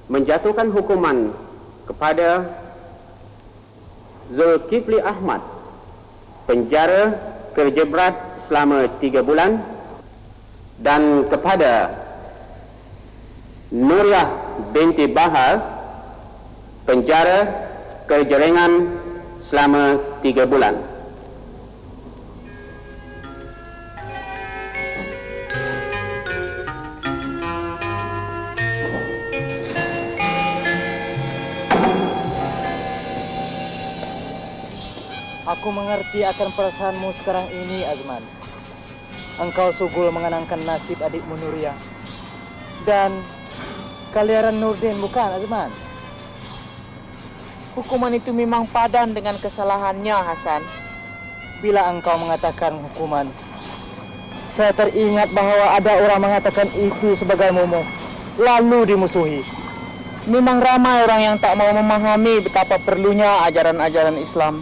menjatuhkan hukuman kepada Zulkifli Ahmad penjara kerja berat selama 3 bulan dan kepada Nuriyah binti Bahar penjara kerja ringan selama 3 bulan. Aku mengerti akan perasaanmu sekarang ini, Azman. Engkau sugul mengenangkan nasib adikmu Nuriyah dan kaliaran Nurdin, bukan, Azman? Hukuman itu memang padan dengan kesalahannya, Hasan. Bila engkau mengatakan hukuman, saya teringat bahwa ada orang mengatakan itu sebagai momok, lalu dimusuhi. Memang ramai orang yang tak mau memahami betapa perlunya ajaran-ajaran Islam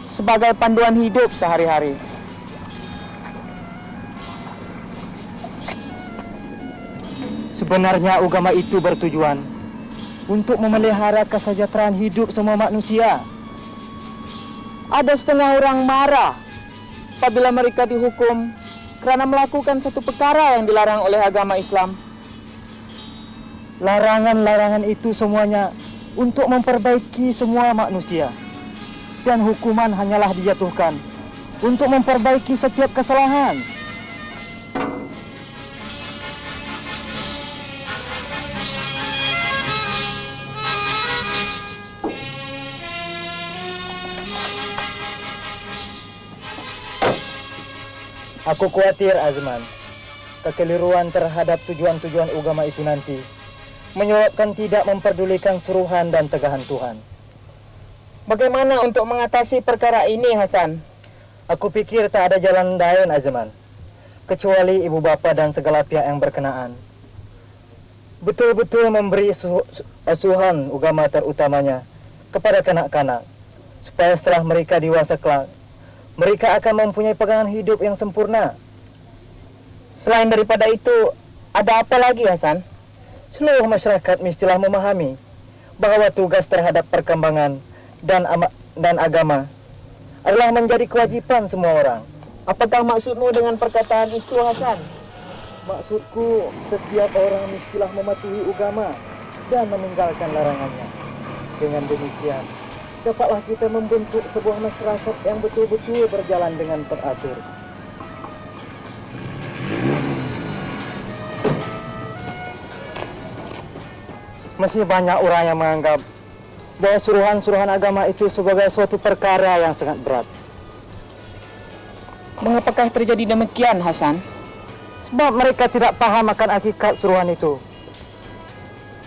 sebagai panduan hidup sehari-hari. Sebenarnya agama itu bertujuan untuk memelihara kesejahteraan hidup semua manusia. Ada setengah orang marah apabila mereka dihukum kerana melakukan satu perkara yang dilarang oleh agama Islam. Larangan-larangan itu semuanya untuk memperbaiki semua manusia. Dan hukuman hanyalah dijatuhkan untuk memperbaiki setiap kesalahan. Aku khawatir, Azman, kekeliruan terhadap tujuan-tujuan agama itu nanti menyebabkan tidak memperdulikan seruhan dan tegahan Tuhan. Bagaimana untuk mengatasi perkara ini, Hasan? Aku pikir tak ada jalan lain, Azman, kecuali ibu bapa dan segala pihak yang berkenaan betul-betul memberi asuhan agama terutamanya kepada kanak-kanak, supaya setelah mereka dewasa kelak, mereka akan mempunyai pegangan hidup yang sempurna. Selain daripada itu, ada apa lagi, Hasan? Seluruh masyarakat mestilah memahami bahawa tugas terhadap perkembangan dan agama adalah menjadi kewajipan semua orang. Apakah maksudmu dengan perkataan itu, Hasan? Maksudku, setiap orang mestilah mematuhi agama dan meninggalkan larangannya. Dengan demikian, dapatlah kita membentuk sebuah masyarakat yang betul-betul berjalan dengan teratur. Masih banyak orang yang menganggap bahwa suruhan-suruhan agama itu sebagai suatu perkara yang sangat berat. Mengapakah terjadi demikian, Hasan? Sebab mereka tidak paham akan hakikat suruhan itu.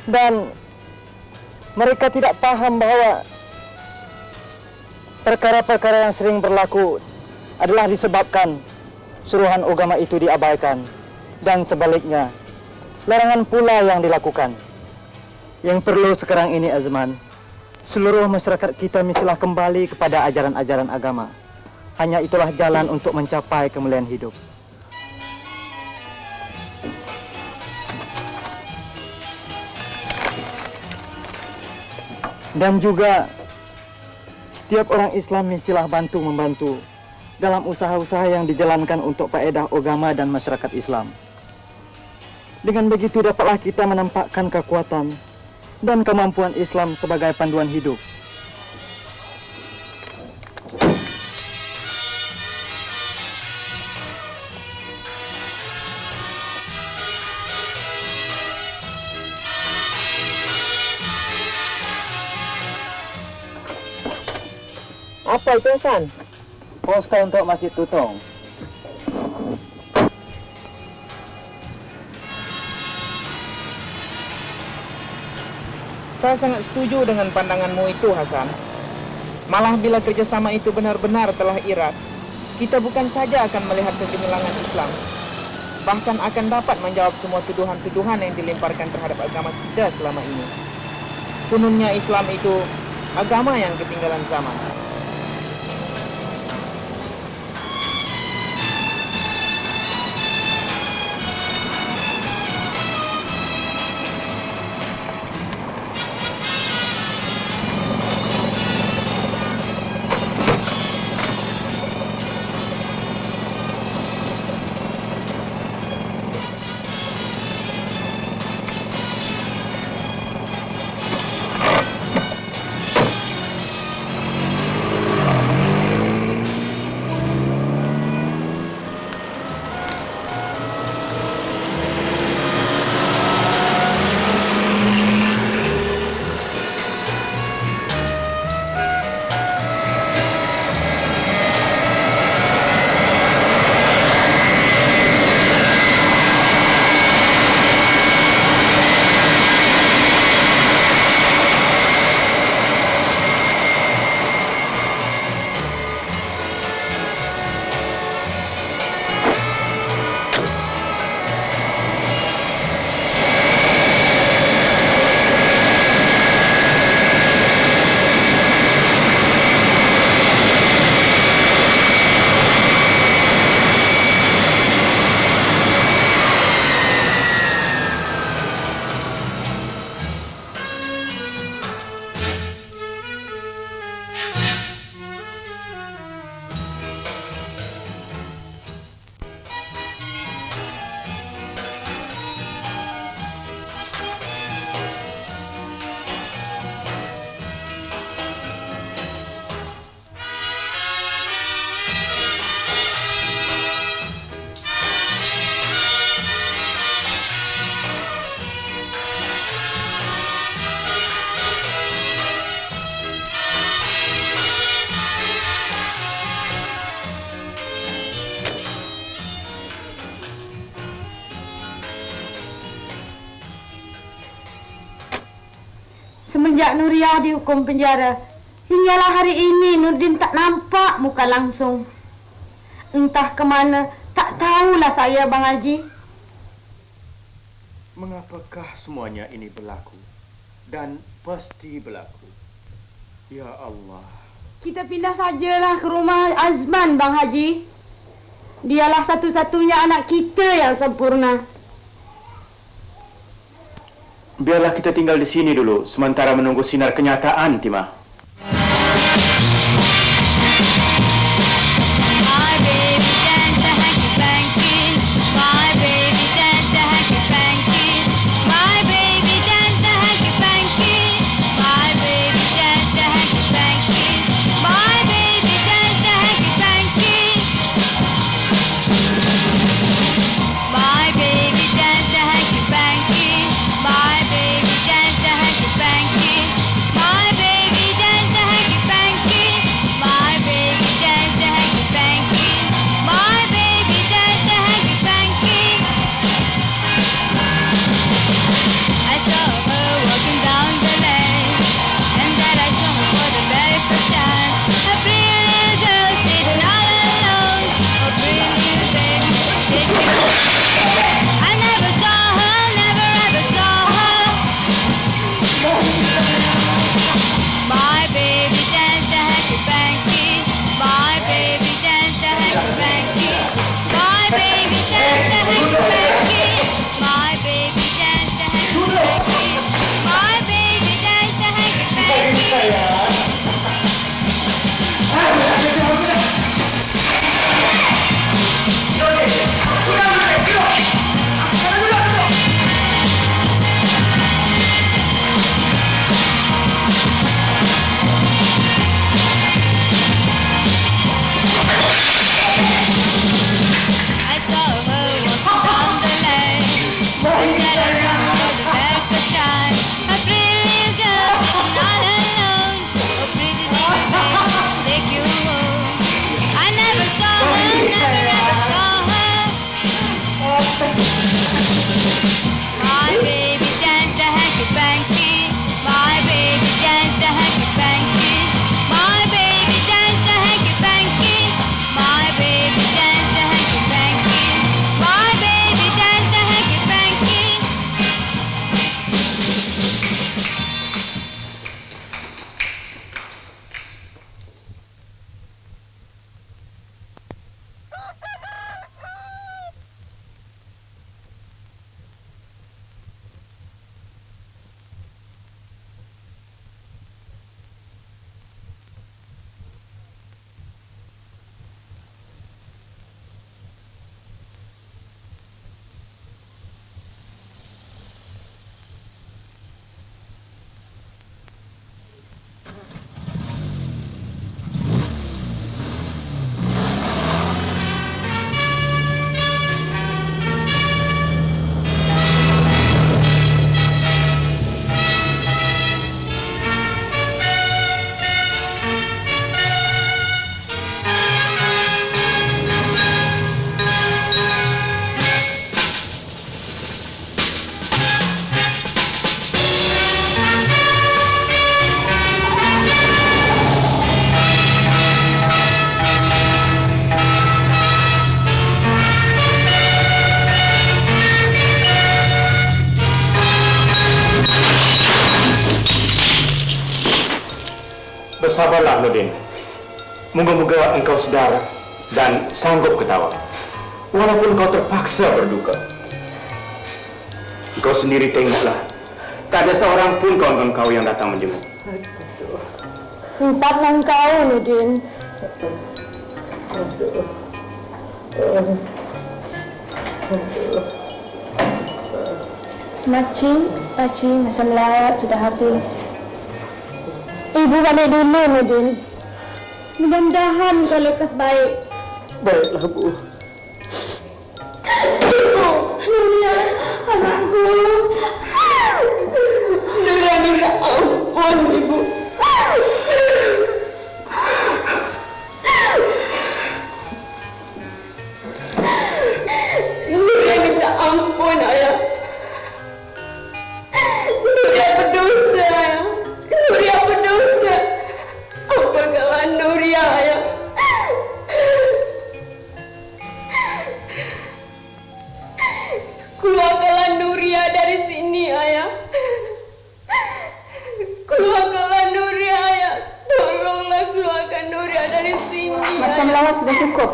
Dan mereka tidak paham bahwa perkara-perkara yang sering berlaku adalah disebabkan suruhan agama itu diabaikan. Dan sebaliknya, larangan pula yang dilakukan. Yang perlu sekarang ini, Azman, seluruh masyarakat kita mestilah kembali kepada ajaran-ajaran agama. Hanya itulah jalan untuk mencapai kemuliaan hidup. Dan juga setiap orang Islam mestilah bantu-membantu dalam usaha-usaha yang dijalankan untuk faedah agama dan masyarakat Islam. Dengan begitu dapatlah kita menampakkan kekuatan dan kemampuan Islam sebagai panduan hidup. Apa itu, Hasan? Poster untuk Masjid Tutong. Saya sangat setuju dengan pandanganmu itu, Hasan. Malah bila kerjasama itu benar-benar telah erat, kita bukan saja akan melihat kegemilangan Islam, bahkan akan dapat menjawab semua tuduhan-tuduhan yang dilemparkan terhadap agama kita selama ini. Kononnya Islam itu agama yang ketinggalan zaman. Semenjak Nuriyah dihukum penjara, hinggalah hari ini Nurdin tak nampak muka langsung. Entah kemana, tak tahulah saya, Bang Haji. Mengapakah semuanya ini berlaku? Dan pasti berlaku. Ya Allah. Kita pindah sajalah ke rumah Azman, Bang Haji. Dialah satu-satunya anak kita yang sempurna. Biarlah kita tinggal di sini dulu, sementara menunggu sinar kenyataan, Timah. My baby, Bersabarlah, Nurdin. Moga-moga engkau sedar dan sanggup ketawa. Walaupun kau terpaksa berduka. Engkau sendiri tengoklah. Tak ada seorang pun kawan engkau yang datang menjenguk. Insaflah engkau, Nurdin. Makcik, masa melawat sudah habis. Ibu balik dulu, Nurdin. Mudah-mudahan kau lekas baik. Baiklah, Bu. Nuria, anakku. Nuria minta ampun, Ibu. Nuria minta ampun, Ayah. Nuria berdosa, Ayah. Nuria berdosa. Ampunilah Nuria, Ayah. Keluarkanlah Nuria dari sini, Ayah. Keluarkanlah Nuria, Ayah. Tolonglah keluarkan Nuria dari sini. Masa melawat sudah cukup.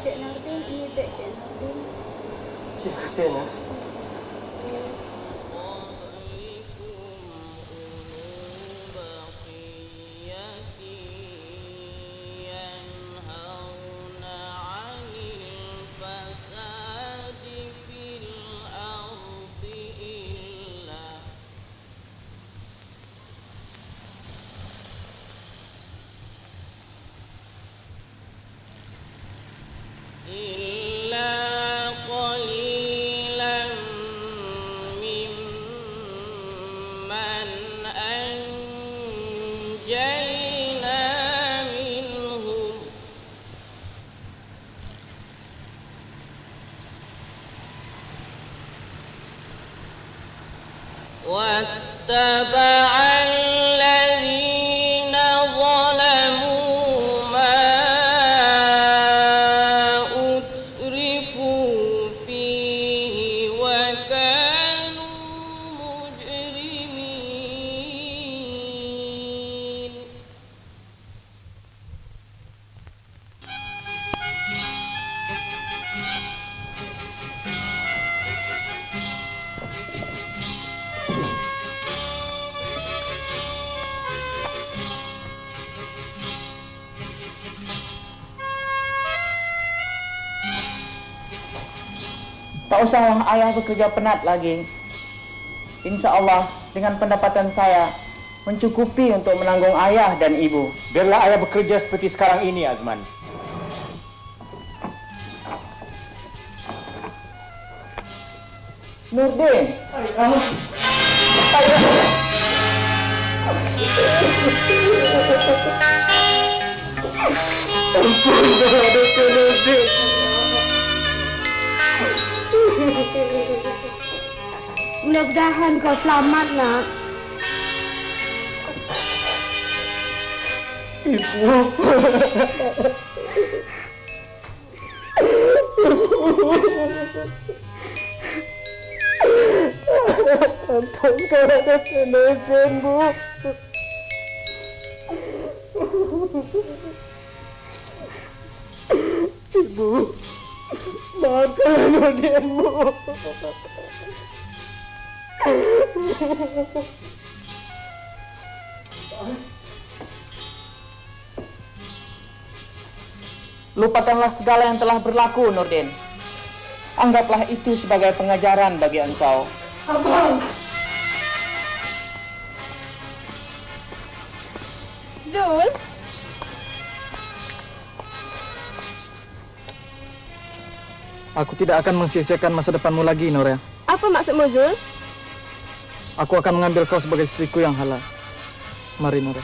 Cik Nurdin, ini beg Cik Nurdin. Terima kasih, Nak. واتبع الذين ظلموا ما أترفوا فيه وكانوا مجرمين. Tak usahlah ayah bekerja penat lagi. Insya Allah dengan pendapatan saya mencukupi untuk menanggung ayah dan ibu. Biarlah ayah bekerja seperti sekarang ini, Azman. Nurdin. Mudah-mudahan kau selamat, Nak. Ibu. Ampunkan ada Nurdin, Bu. Ibu, maafkan Nurdin, Bu. Lupakanlah segala yang telah berlaku, Nurdin. Anggaplah itu sebagai pengajaran bagi engkau. Abang. Zul. Aku tidak akan mensia-siakan masa depanmu lagi, Noria. Apa maksudmu, Zul? Aku akan mengambil kau sebagai istriku yang halal. Mari, Noria.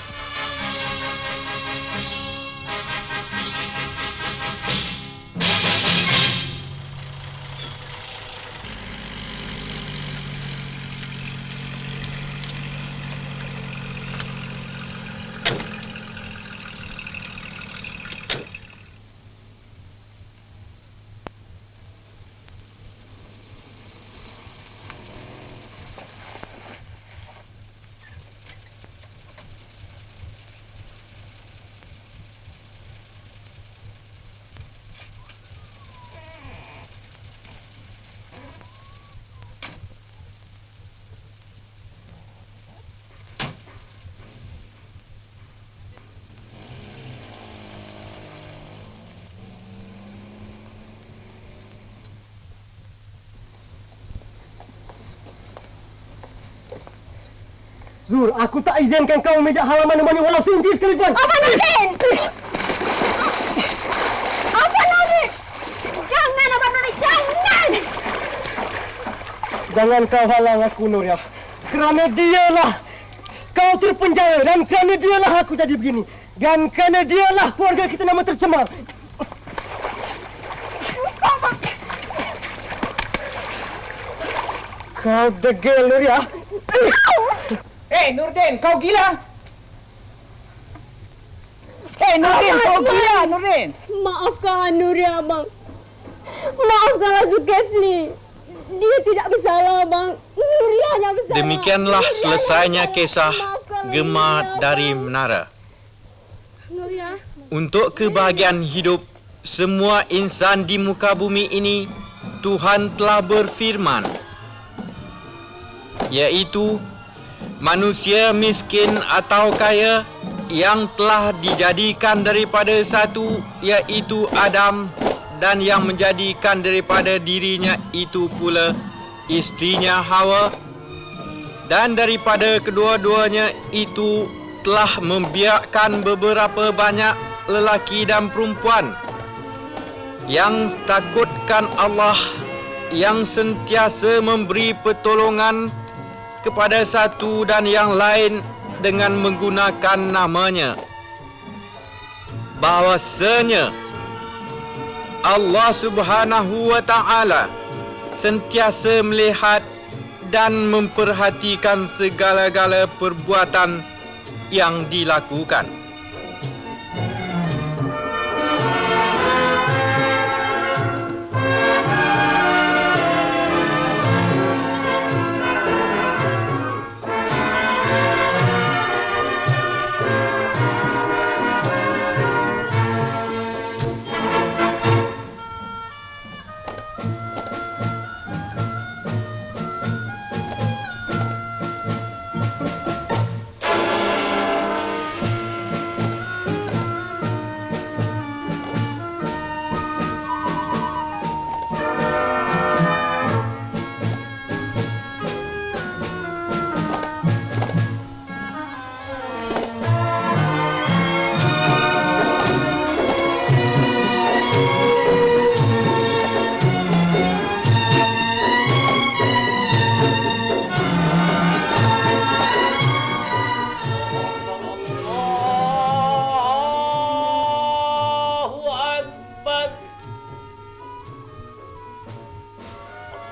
Zur, aku tak izinkan kau memijak halaman rumah ni walau seinci sekalipun. Apa Nurdin? Apa Nurdin? Jangan Abang Nurdin, jangan! Jangan kau halang aku, Nuriah. Kerana dialah kau terpenjara dan kerana dialah aku jadi begini. Dan kerana dialah keluarga kita nama tercemar. Kau degil, Nuriah. Nurdin, kau gila? Nurdin, kau gila, Nurdin. Maafkan Nuriah, Abang. Maafkanlah Zulkifli. Dia tidak bersalah, Bang. Nuriah yang bersalah. Demikianlah selesainya kisah Gema dari Menara. Nuriah. Untuk kebahagiaan hidup semua insan di muka bumi ini, Tuhan telah berfirman, iaitu manusia miskin atau kaya yang telah dijadikan daripada satu, iaitu Adam, dan yang menjadikan daripada dirinya itu pula istrinya Hawa, dan daripada kedua-duanya itu telah membiakkan beberapa banyak lelaki dan perempuan yang takutkan Allah, yang sentiasa memberi pertolongan kepada satu dan yang lain dengan menggunakan namanya. Bahawasanya Allah Subhanahu wa Ta'ala sentiasa melihat dan memperhatikan segala-gala perbuatan yang dilakukan.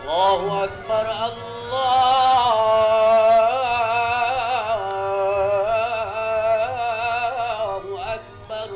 Allahu Akbar, Allahu Akbar.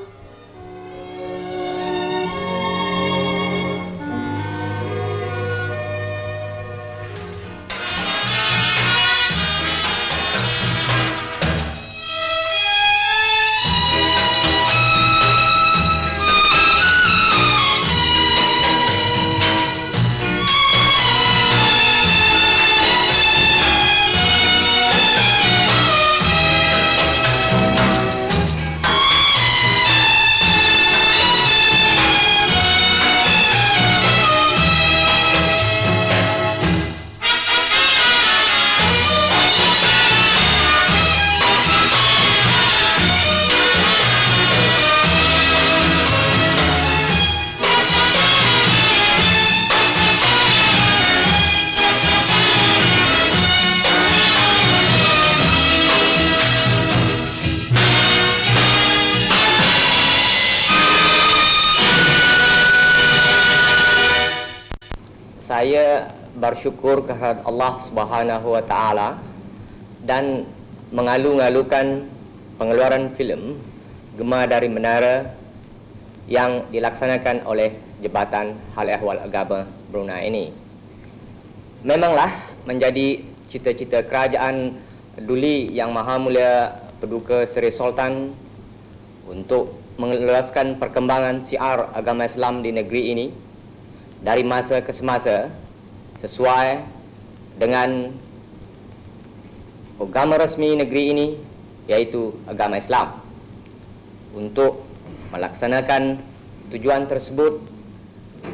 Saya bersyukur kehadirat Allah Subhanahu wa Ta'ala dan mengalu-ngalukan pengeluaran filem Gema dari Menara yang dilaksanakan oleh Jabatan Hal Ehwal Agama Brunei ini. Memanglah menjadi cita-cita kerajaan Duli Yang Maha Mulia Paduka Seri Sultan untuk meluaskan perkembangan syiar agama Islam di negeri ini dari masa ke semasa sesuai dengan agama resmi negeri ini, yaitu agama Islam. Untuk melaksanakan tujuan tersebut,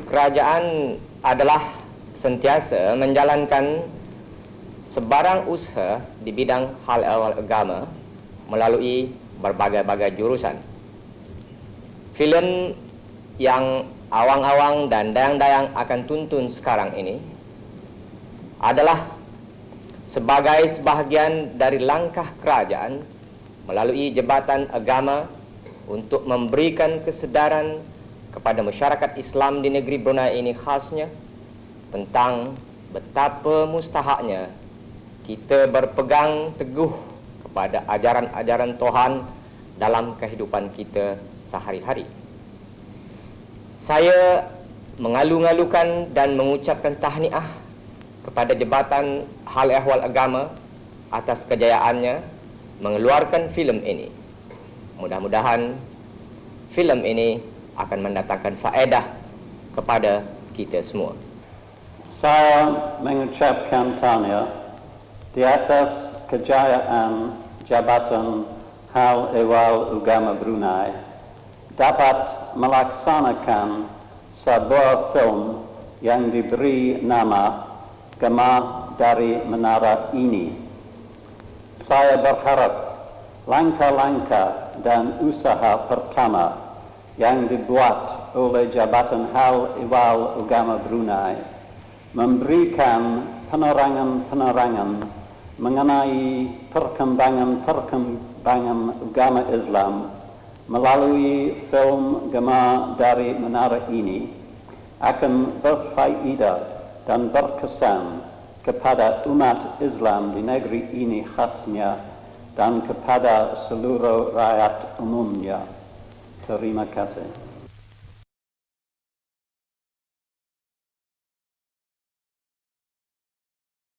kerajaan adalah sentiasa menjalankan sebarang usaha di bidang hal ehwal agama melalui berbagai-bagai jurusan. Filem yang awang-awang dan dayang-dayang akan tuntun sekarang ini adalah sebagai sebahagian dari langkah kerajaan melalui Jabatan Agama untuk memberikan kesedaran kepada masyarakat Islam di negeri Brunei ini khasnya tentang betapa mustahaknya kita berpegang teguh kepada ajaran-ajaran Tuhan dalam kehidupan kita sehari-hari. Saya mengalu-ngalukan dan mengucapkan tahniah kepada Jabatan Hal Ehwal Agama atas kejayaannya mengeluarkan filem ini. Mudah-mudahan filem ini akan mendatangkan faedah kepada kita semua. Saya mengucapkan tahniah di atas kejayaan Jabatan Hal Ehwal Agama Brunei dapat melaksanakan sebuah film yang diberi nama Gema dari Menara Ini. Saya berharap langkah-langkah dan usaha pertama yang dibuat oleh Jabatan Hal Ehwal Agama Brunei memberikan penerangan-penerangan mengenai perkembangan agama Islam melalui film Gema dari Menara Ini akan berfaedah dan berkesan kepada umat Islam di negeri ini khasnya dan kepada seluruh rakyat umumnya. Terima kasih.